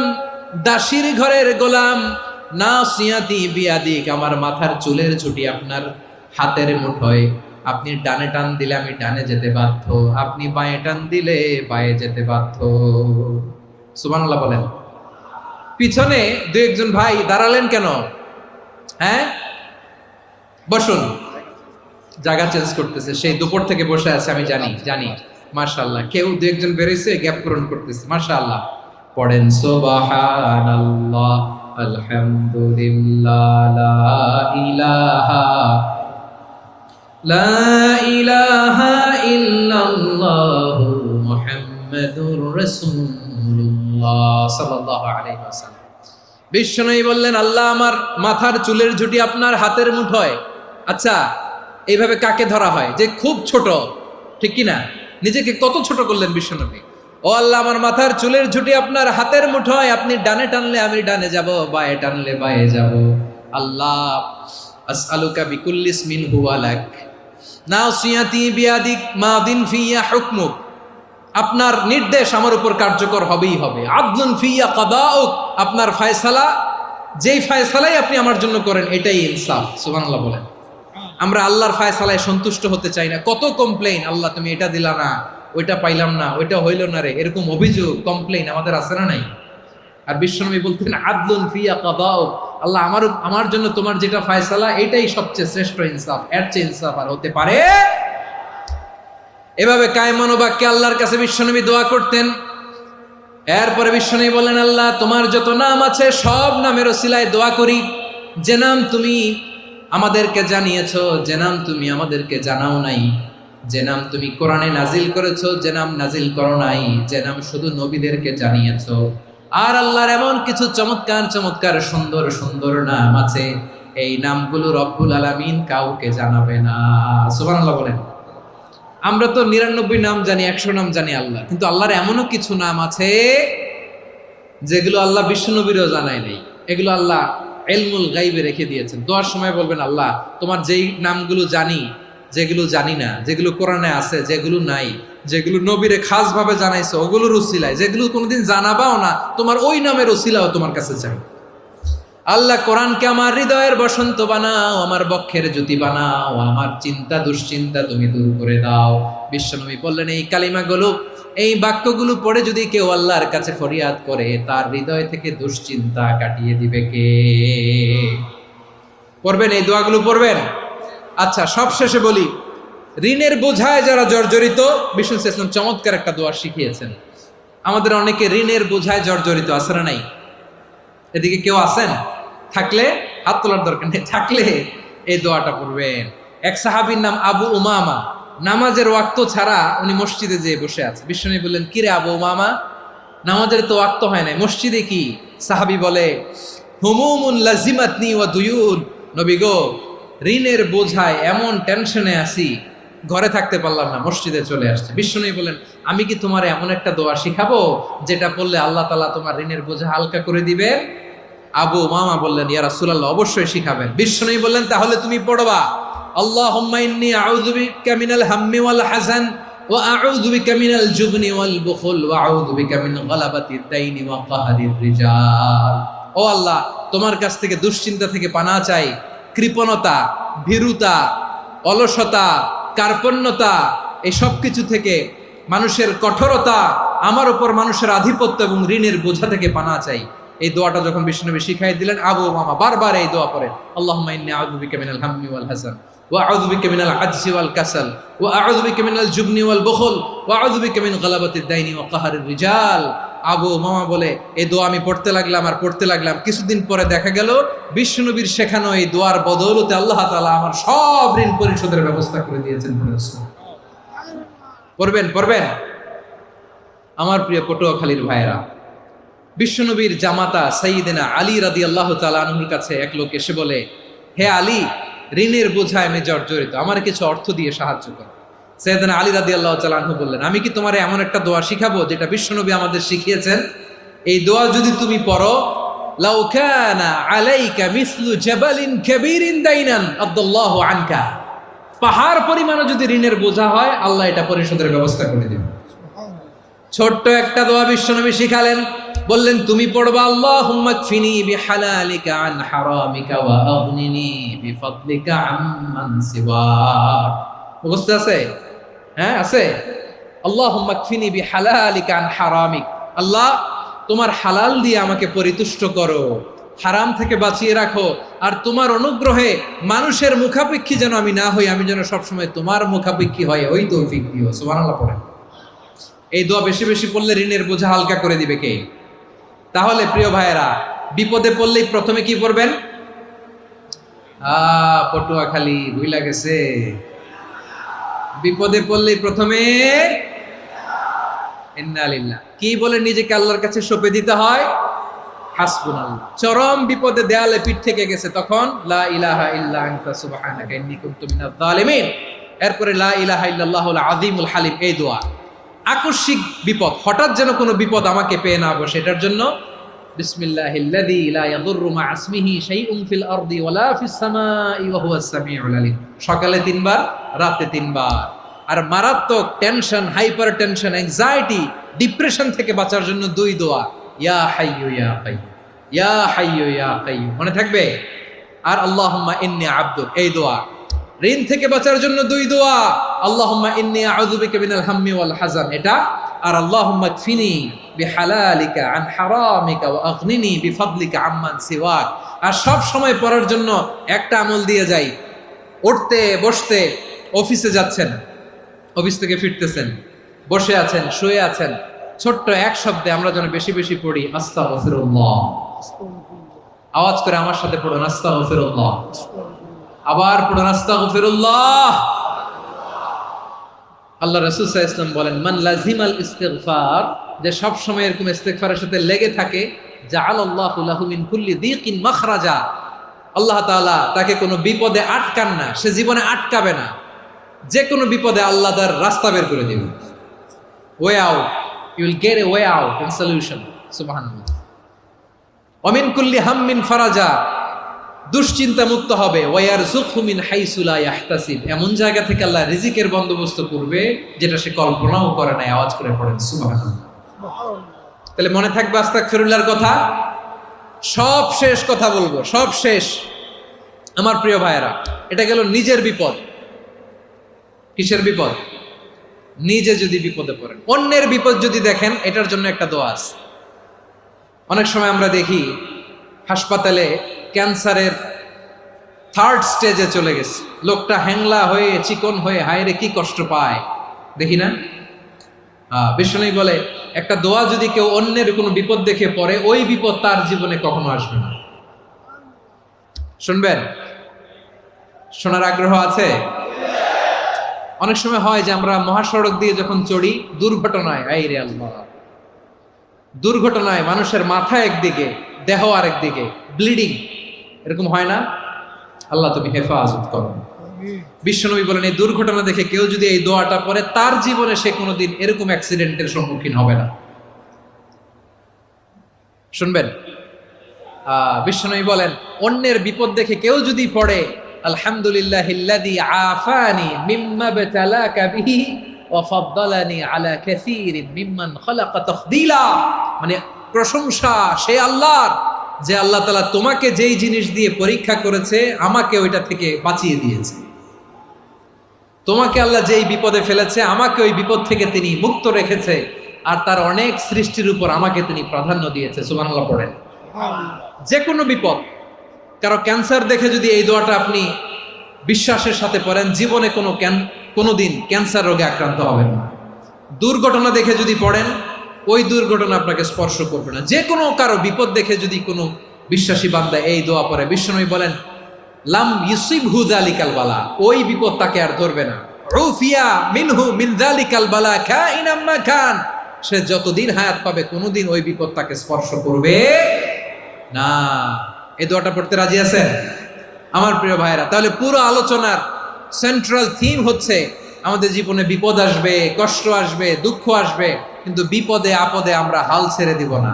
দাসীর ঘরের গোলাম। নাসিয়াতি বিয়াদিক, আমার মাথার চুলের ছুটি আপনার হাতের মুঠোয়। আপনি ডানে টান দিলে আমি ডানে যেতে বাধ্য, আপনি বাঁয়ে টান দিলে বাঁয়ে যেতে বাধ্য। সুবহানাল্লাহ বলেন। পিছনে 2-1 ভাই দাঁড়ালেন কেন? হ্যাঁ, বসুন। জায়গা চেঞ্জ করতেছে, সেই দুপুর থেকে বসে আছে আমি জানি। মাশাআল্লাহ, কেউ দু একজন বেরোইছে গ্যাপ পূরণ করতেছে, মাশাআল্লাহ। পড়েন সুবহানাল্লাহ, আলহামদুলিল্লাহ, লা ইলাহা ইল্লাল্লাহু মুহাম্মাদুর রাসূলুল্লাহ সাল্লাল্লাহু আলাইহি ওয়াসাল্লাম। বিশ্বনবী বললেন, আল্লাহ আমার মাথার চুলের ঝুঁটি আপনার হাতের মুঠোয়। আচ্ছা, এইভাবে কাকে ধরা হয় যে খুব ছোট, ঠিক কি না? নিজেকে কত ছোট করলেন বিশ্বনবী। ও আল্লাহ, আমার মাথার চুলের ঝুঁটি আপনার হাতের মুঠোয়, আপনি ডানে টানলে আমি ডানে যাব, বায়ে টানলে বায়ে যাব। আল্লাহ, আসআলুকা বিকুল্লি ইসমিন হুয়া লাক নাসিয়াতি বিয়াদিক মাদিন ফিয়া হুকমুক। আপনার নির্দেশ আমার উপর কার্যকর হবেই হবে। আদলুন ফিয়া কাদাউক, আপনার ফয়সালা, যেই ফয়সালাই আপনি আমার জন্য করেন এটাই ইনসাফ। সুবহানাল্লাহ বলেন। আমরা আল্লাহর ফয়সালায় সন্তুষ্ট হতে চাই না। কত কমপ্লেইন, আল্লাহ তুমি এটা দিলা না, ওইটা পাইলাম না, ওইটা হইল না রে, এরকম অভিযোগ কমপ্লেইন আমাদের আছে না নাই? আর বিশ্বনবী বলতেন আদলুন ফিয়া কাদাউক, আল্লাহ আমার জন্য তোমার যেটা ফয়সালা এটাই সবচেয়ে শ্রেষ্ঠ ইনসাফ, এর চেয়ে ইনসাফ আর হতে পারে? এভাবে কায়মান বাক্যে আল্লাহর কাছে বিশ্বনবী দোয়া করতেন। এরপরে বিশ্বনবী বলেন, আল্লাহ তোমার যত নাম আছে সব নামের ওসিলায় দোয়া করি, যে নাম তুমি আমাদেরকে জানিয়েছো, যে নাম তুমি আমাদেরকে জানাও নাই, যে নাম তুমি কোরআনে নাজিল করেছো, যে নাম নাজিল করো নাই, যে নাম শুধু নবীদেরকে জানিয়েছো। আর আল্লাহর এমন কিছু চমৎকার চমৎকার সুন্দর সুন্দর নাম আছে, এই নামগুলো রব্বুল আলামিন কাউকে জানাবে না। সুবহানাল্লাহ বলেন। আমরা তো 99 নাম জানি, 100 নাম জানি আল্লাহ, কিন্তু আল্লাহর এমনও কিছু নাম আছে যেগুলো আল্লাহ বিশ্বনবীরও জানায় নেই। এগুলো আল্লাহ ইলমুল গায়বে রেখে দিয়েছেন। দোয়ার সময় বলবেন, আল্লাহ তোমার যেই নামগুলো জানি, যেগুলো জানি না, যেগুলো কোরআনে আছে, যেগুলো নাই, যেগুলো নবীরে খাস ভাবে জানাইছো ওগুলোর উসিলায়, যেগুলো কোনোদিন জানাবাও না তোমার ওই নামের উসিলাও তোমার কাছে চাই। আল্লাহ কোরআনকে আমার হৃদয়ের বসন্ত বানাও, আমার বক্ষের জ্যোতি বানাও, আমার চিন্তা দুশ্চিন্তা তুমি দূর করে দাও। বিশ্বনবী বললেন, এই কালিমাগুলো, এই বাক্যগুলো পড়ে যদি কেউ আল্লাহর কাছে ফরিয়াদ করে, তার হৃদয় থেকে দুশ্চিন্তা কাটিয়ে দিবে কে? পড়বেন, এই দোয়াগুলো পড়বেন। আচ্ছা, সব শেষে বলি, ঋণের বোঝায় যারা জর্জরিত, বিষ্ণু ইসলাম চমৎকার একটা দোয়া শিখিয়েছেন। আমাদের অনেকে ঋণের বোঝায় জর্জরিত, আছে না নাই? এদিকে কেউ আছেন? থাকলে হাত তোলার দরকার নেই, থাকলে এই দোয়াটা পড়বেন। এক সাহাবীর নাম আবু উমামা, নামাজের ওয়াক্ত ছাড়া উনি মসজিদে যেয়ে বসে আছে। বিশ্বনবী বললেন, কিরে আবু উমামা, নামাজের তো ওয়াক্ত হয় নাই, মসজিদে কি? সাহাবী বলে, হুমুমুন লাজিমাতনি ওয়া দুয়ুন, নবী গো, ঋণের বোঝায় এমন টেনশনে আছি, ঘরে থাকতে পারলাম না, মসজিদে চলে আসছে। বিশ্বনবী বলেন, আমি কি তোমার এমন একটা দোয়া শিখাবো যেটা পড়লে আল্লাহ তাআলা তোমার ঋণের বোঝা হালকা করে দিবেন? আবু উমামা বললেন, ইয়া রাসূলুল্লাহ, অবশ্যই শিখাবেন। বিশ্বনবী বললেন, তাহলে তুমি পড়বা, আল্লাহুম্মা ইন্নী আউযু বিকা মিনাল হাম্মি ওয়াল হাযান ওয়া আউযু বিকা মিনাল জুবনি ওয়াল বুখল ওয়া আউযু বিকা মিন গালাবাতিদ দাইনি ওয়া কাহরির রিজাল। ও আল্লাহ, তোমার কাছ থেকে দুশ্চিন্তা থেকে পানাহ চাই, কৃপণতা, ভীরুতা, অলসতা, কার্পণ্যতা, এই সব কিছু থেকে, মানুষের কঠোরতা, আমার উপর মানুষের আধিপত্য এবং ঋণের বোঝা থেকে পানাহ চাই। এই দোয়াটা যখন বিশ্বনবী শিখাই দিলেন, আবু উমামা বারবার এই দোয়া পড়েন, আল্লাহুম্মা ইন্নী আউযু বিকা মিনাল হাম্মি ওয়াল হাযান ওয়া আউযু বিকা মিনাল আজজি ওয়াল কাসাল ওয়া আউযু বিকা মিনাল জুবনি ওয়াল বুখল ওয়া আউযু বিকা মিন গালাবাতিদ দাইনি ওয়া কাহরির রিজাল। আবু উমামা বলে, এই দোয়া আমি পড়তে লাগলাম আর পড়তে লাগলাম, কিছুদিন পরে দেখা গেল বিশ্বনবীর শেখানো এই দোয়ার বদৌলতে আল্লাহ তাআলা আমার সব ঋণ পরিশোধের ব্যবস্থা করে দিয়েছেন। পড়বেন পড়বেন। আমার প্রিয় পটুয়াখালীর ভাইয়েরা, বিশ্বনবীর জামাতা সাইয়্যিদিনা আলী রাদিয়াল্লাহু তাআলা আনহুর কাছে এক লোক এসে বলে, হে আলী, ঋণের বোঝায় আমি জর্জরিত, আমার কিছু অর্থ দিয়ে সাহায্য করো। সাইয়্যিদিনা আলী রাদিয়াল্লাহু তাআলা আনহু বললেন, আমি কি তোমারে এমন একটা দোয়া শিখাবো যেটা বিশ্বনবী আমাদের শিখিয়েছেন? এই দোয়া যদি তুমি পড়ো, লাউ কানা আলাইকা মিসলু জাবালিন কাবীরিন দাইনান আদাল্লাহু আনকা, পাহাড় পরিমাণও যদি ঋণের বোঝা হয়, আল্লাহ এটা পরিশোধের ব্যবস্থা করে দেবেন। ছোট্ট একটা দোয়া বিশ্বনবী শিখালেন, বললেন, তুমি পড়বা, আল্লাহুম্মা কফিনি বিহালালিকা আন হারামিকা ওয়া আগনিনি বিফাদলিকা আম্মান সিওয়াক। মুখস্থ আছে? হ্যাঁ, আছে। আল্লাহুম্মা কফিনি বিহালালিকা আন হারামিক, আল্লাহ তোমার হালাল দিয়ে আমাকে পরিতুষ্ট করো, হারাম থেকে বাঁচিয়ে রাখো, আর তোমার অনুগ্রহে মানুষের মুখাপেক্ষী যেন আমি না হই, আমি যেন সবসময় তোমার মুখাপেক্ষী হয়, ওই তৌফিক দিও। সুবহানাল্লাহ পড়েন। এই দোয়া বেশি বেশি পড়লে ঋণের বোঝা হালকা করে দিবে কে? তাহলে প্রিয় ভাইয়েরা, বিপদে পড়লেই প্রথমে কি পড়বেন? পটুয়াখালী ভুইলা গেছে। বিপদে পড়লেই প্রথমে ইন্না লিল্লাহ কি বলে নিজেকে আল্লাহর কাছে সঁপে দিতে হয়? হাসবুনাল্লাহ। চরম বিপদে দেয়ালে পিঠ থেকে গেছে, তখন লা ইলাহা ইল্লা আনতা সুবহানাকা ইন্নী কুনতু মিনাজ জালিমিন। এরপরে লা ইলাহা ইল্লাল্লাহুল আযীমুল হালিম, এই দোয়া। আকস্মিক বিপদ, হঠাৎ যেন কোনো বিপদ আমাকে পেয়ে না বসে, এটার জন্য বিসমিল্লাহিল্লাযী লা ইয়াদুররু মা ইসমিহি শাইউন ফিল আরদি ওয়ালা ফিস সামাই ওয়া হুয়াস সামিউল আলীম। সকালে 3 বার, রাতে 3 বার। আর মারাত্মক tension, hyper tension, anxiety, depression থেকে বাঁচার জন্য 2 দোয়া, ইয়া হাইয়্যু ইয়া কাইয়্যুম, ইয়া হাইয়্যু ইয়া কাইয়্যুম, মনে থাকবে? আর আল্লাহুম্মা ইন্নী আবদুক, এই দোয়া। ঋণ থেকে বাঁচার জন্য 2 দোয়া, আল্লাহুম্মা ইন্নী আউযু বিকা মিনাল হাম্মি ওয়াল হাযান, এটা। আর আল্লাহুম্মা কফিনি বিহালালিকা আন হারামিকা ওয়া আগনিনি বিফাদলিকা আম্মান সিওয়াক। আর সব সময় পড়ার জন্য একটা আমল দিয়ে যাই, উঠতে বসতে, অফিসে যাচ্ছেন, অফিস থেকে ফিরতেছেন, বসে আছেন, শুয়ে আছেন, ছোট্ট এক শব্দে আমরা যেন বেশি বেশি পড়ি আস্তাগফিরুল্লাহ। আওয়াজ করে আমার সাথে পড়ুন আস্তাগফিরুল্লাহ। আবার পড়ুন আস্তাগফিরুল্লাহ। আল্লাহ রাসূল সাল্লাল্লাহু আলাইহি ওয়াসাল্লাম বলেন, মান লাজিমাল ইস্তিগফার, যে সব সময় এরকম ইস্তিগফারের সাথে লেগে থাকে, জাআলাল্লাহু লাহু মিন কুল্লি দিকিন মাখরাজা, আল্লাহ তাআলা তাকে কোনো বিপদে আটকান না, সে জীবনে আটকাবে না। যে কোনো বিপদে আল্লাহ তার রাস্তা বের করে দিবেন। Way out, you will get a way out and solution. সুবহানাল্লাহ। ওয়া মিন কুল্লি হাম্মিন ফারাজা, দুশ্চিন্তা মুক্ত হবে। ওয়ারযুকহু মিন হাইসু লা ইয়াহতাসিব, এমন জায়গা থেকে আল্লাহ রিজিকের বন্দোবস্ত করবে যেটা সে কল্পনাও করে নাই। আওয়াজ করে পড়েন সুবহানাল্লাহ। তাহলে মনে থাকবে আস্তাগফিরুল্লাহর কথা। সব শেষ কথা বলবো, সব শেষ আমার প্রিয় ভাইয়েরা। এটা গেল নিজের বিপদ। কিসের বিপদ? নিজে যদি বিপদে পড়েন। অন্যের বিপদ যদি দেখেন, এটার জন্য একটা দোয়া আছে। অনেক সময় আমরা দেখি হাসপাতালে ক্যান্সারের 3rd স্টেজে চলে গেছে, লোকটা হ্যাংলা হয়ে, চিকন হয়ে, হায়রে কি কষ্ট পায়, দেখি না? বিশ্বনবী বলে, একটা দোয়া যদি কেউ অন্যের কোনো বিপদ দেখে পড়ে, ওই বিপদ তার জীবনে কখনো আসবে না। শুনবেন? শোনার আগ্রহ আছে? অনেক সময় হয় যে আমরা মহাসড়ক দিয়ে যখন চড়ি, দুর্ঘটনায়, আইরে আল্লাহ, দুর্ঘটনায় মানুষের মাথা একদিকে, দেহ আরেকদিকে, ব্লিডিং, এরকম হয় না? আল্লাহ তুমি হেফাজত করো। বিশ্বনবী বলেন, এই দুর্ঘটনা দেখে কেউ যদি এই দোয়াটা পড়ে, তার জীবনে সে কোনোদিন এরকম অ্যাক্সিডেন্টের সম্মুখীন হবে না। শুনবেন? বিশ্বনবী বলেন, অন্যের বিপদ দেখে কেউ যদি পড়ে, আলহামদুলিল্লাহিল্লাযী আফানি মিম্মা বাতালাকা বিহি ওয়া ফাদ্দালানি আলা কাসীরিন মিম্মান খালাকা তাফদীলা, মানে প্রশংসা সেই আল্লাহর, যে আল্লাহ তাআলা তোমাকে যেই জিনিস দিয়ে পরীক্ষা করেছে, আমাকে ওইটা থেকে বাঁচিয়ে দিয়েছে। তোমাকে আল্লাহ যেই বিপদে ফেলেছে, আমাকে ওই বিপদ থেকে তিনি মুক্ত রেখেছে, আর তার অনেক সৃষ্টির উপর আমাকে তিনি প্রাধান্য দিয়েছে। সুবহানাল্লাহ পড়েন। যে কোনো বিপদ, কারো ক্যান্সার দেখে যদি এই দোয়াটা আপনি বিশ্বাসের সাথে পড়েন, জীবনে কোনোদিন ক্যান্সার রোগে আক্রান্ত হবেন না। দুর্ঘটনা দেখে যদি পড়েন, ওই দুর্ঘটনা আপনাকে স্পর্শ করবে না। যে কোনো কারো বিপদ দেখে যদি কোনো বিশ্বাসী বান্দা এই দোয়া পড়ে, বিশ্বনবী বলেন, লাম ইউসিবহু যালিকাল বালা, ওই বিপদ তাকে আর ধরবে না। উফিয়া মিনহু মিন যালিকাল বালা কাইনাম মা কান, সে যতদিন হায়াত পাবে কোনোদিন ওই বিপদ তাকে স্পর্শ করবে না। এই দোয়াটা পড়তে রাজি আছেন আমার প্রিয় ভাইরা? তাহলে পুরো আলোচনার সেন্ট্রাল থিম হচ্ছে, আমাদের জীবনে বিপদ আসবে, কষ্ট আসবে, দুঃখ আসবে, কিন্তু বিপদে আপদে আমরা হাল ছেড়ে দিব না,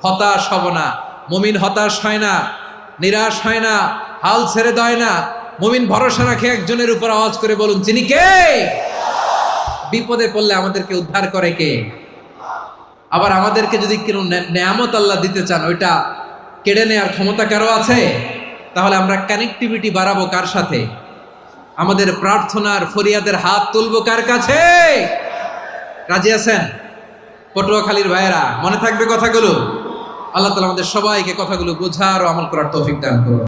হতাশ হব না। মুমিন হতাশ হয় না, নিরাশ হয় না, হাল ছেড়ে দেয় না। মুমিন ভরসা রাখে একজনের উপর। আওয়াজ করে বলুন, যিনি কে? বিপদে পড়লে আমাদেরকে উদ্ধার করে কে? আবার আমাদেরকে যদি কোনো নেয়ামত আল্লাহ দিতে চান, ওইটা কেড়ে নেওয়ার ক্ষমতা কারো আছে? তাহলে আমরা কানেক্টিভিটি বাড়াবো কার সাথে? আমাদের প্রার্থনার ফরিয়াদের হাত তুলবো কার কাছে? রাজি আছেন পটুয়াখালীর ভাইয়েরা? মনে থাকবে কথাগুলো? আল্লাহ তাআলা আমাদের সবাইকে কথাগুলো বোঝার ও আমল করার তৌফিক দান করুন।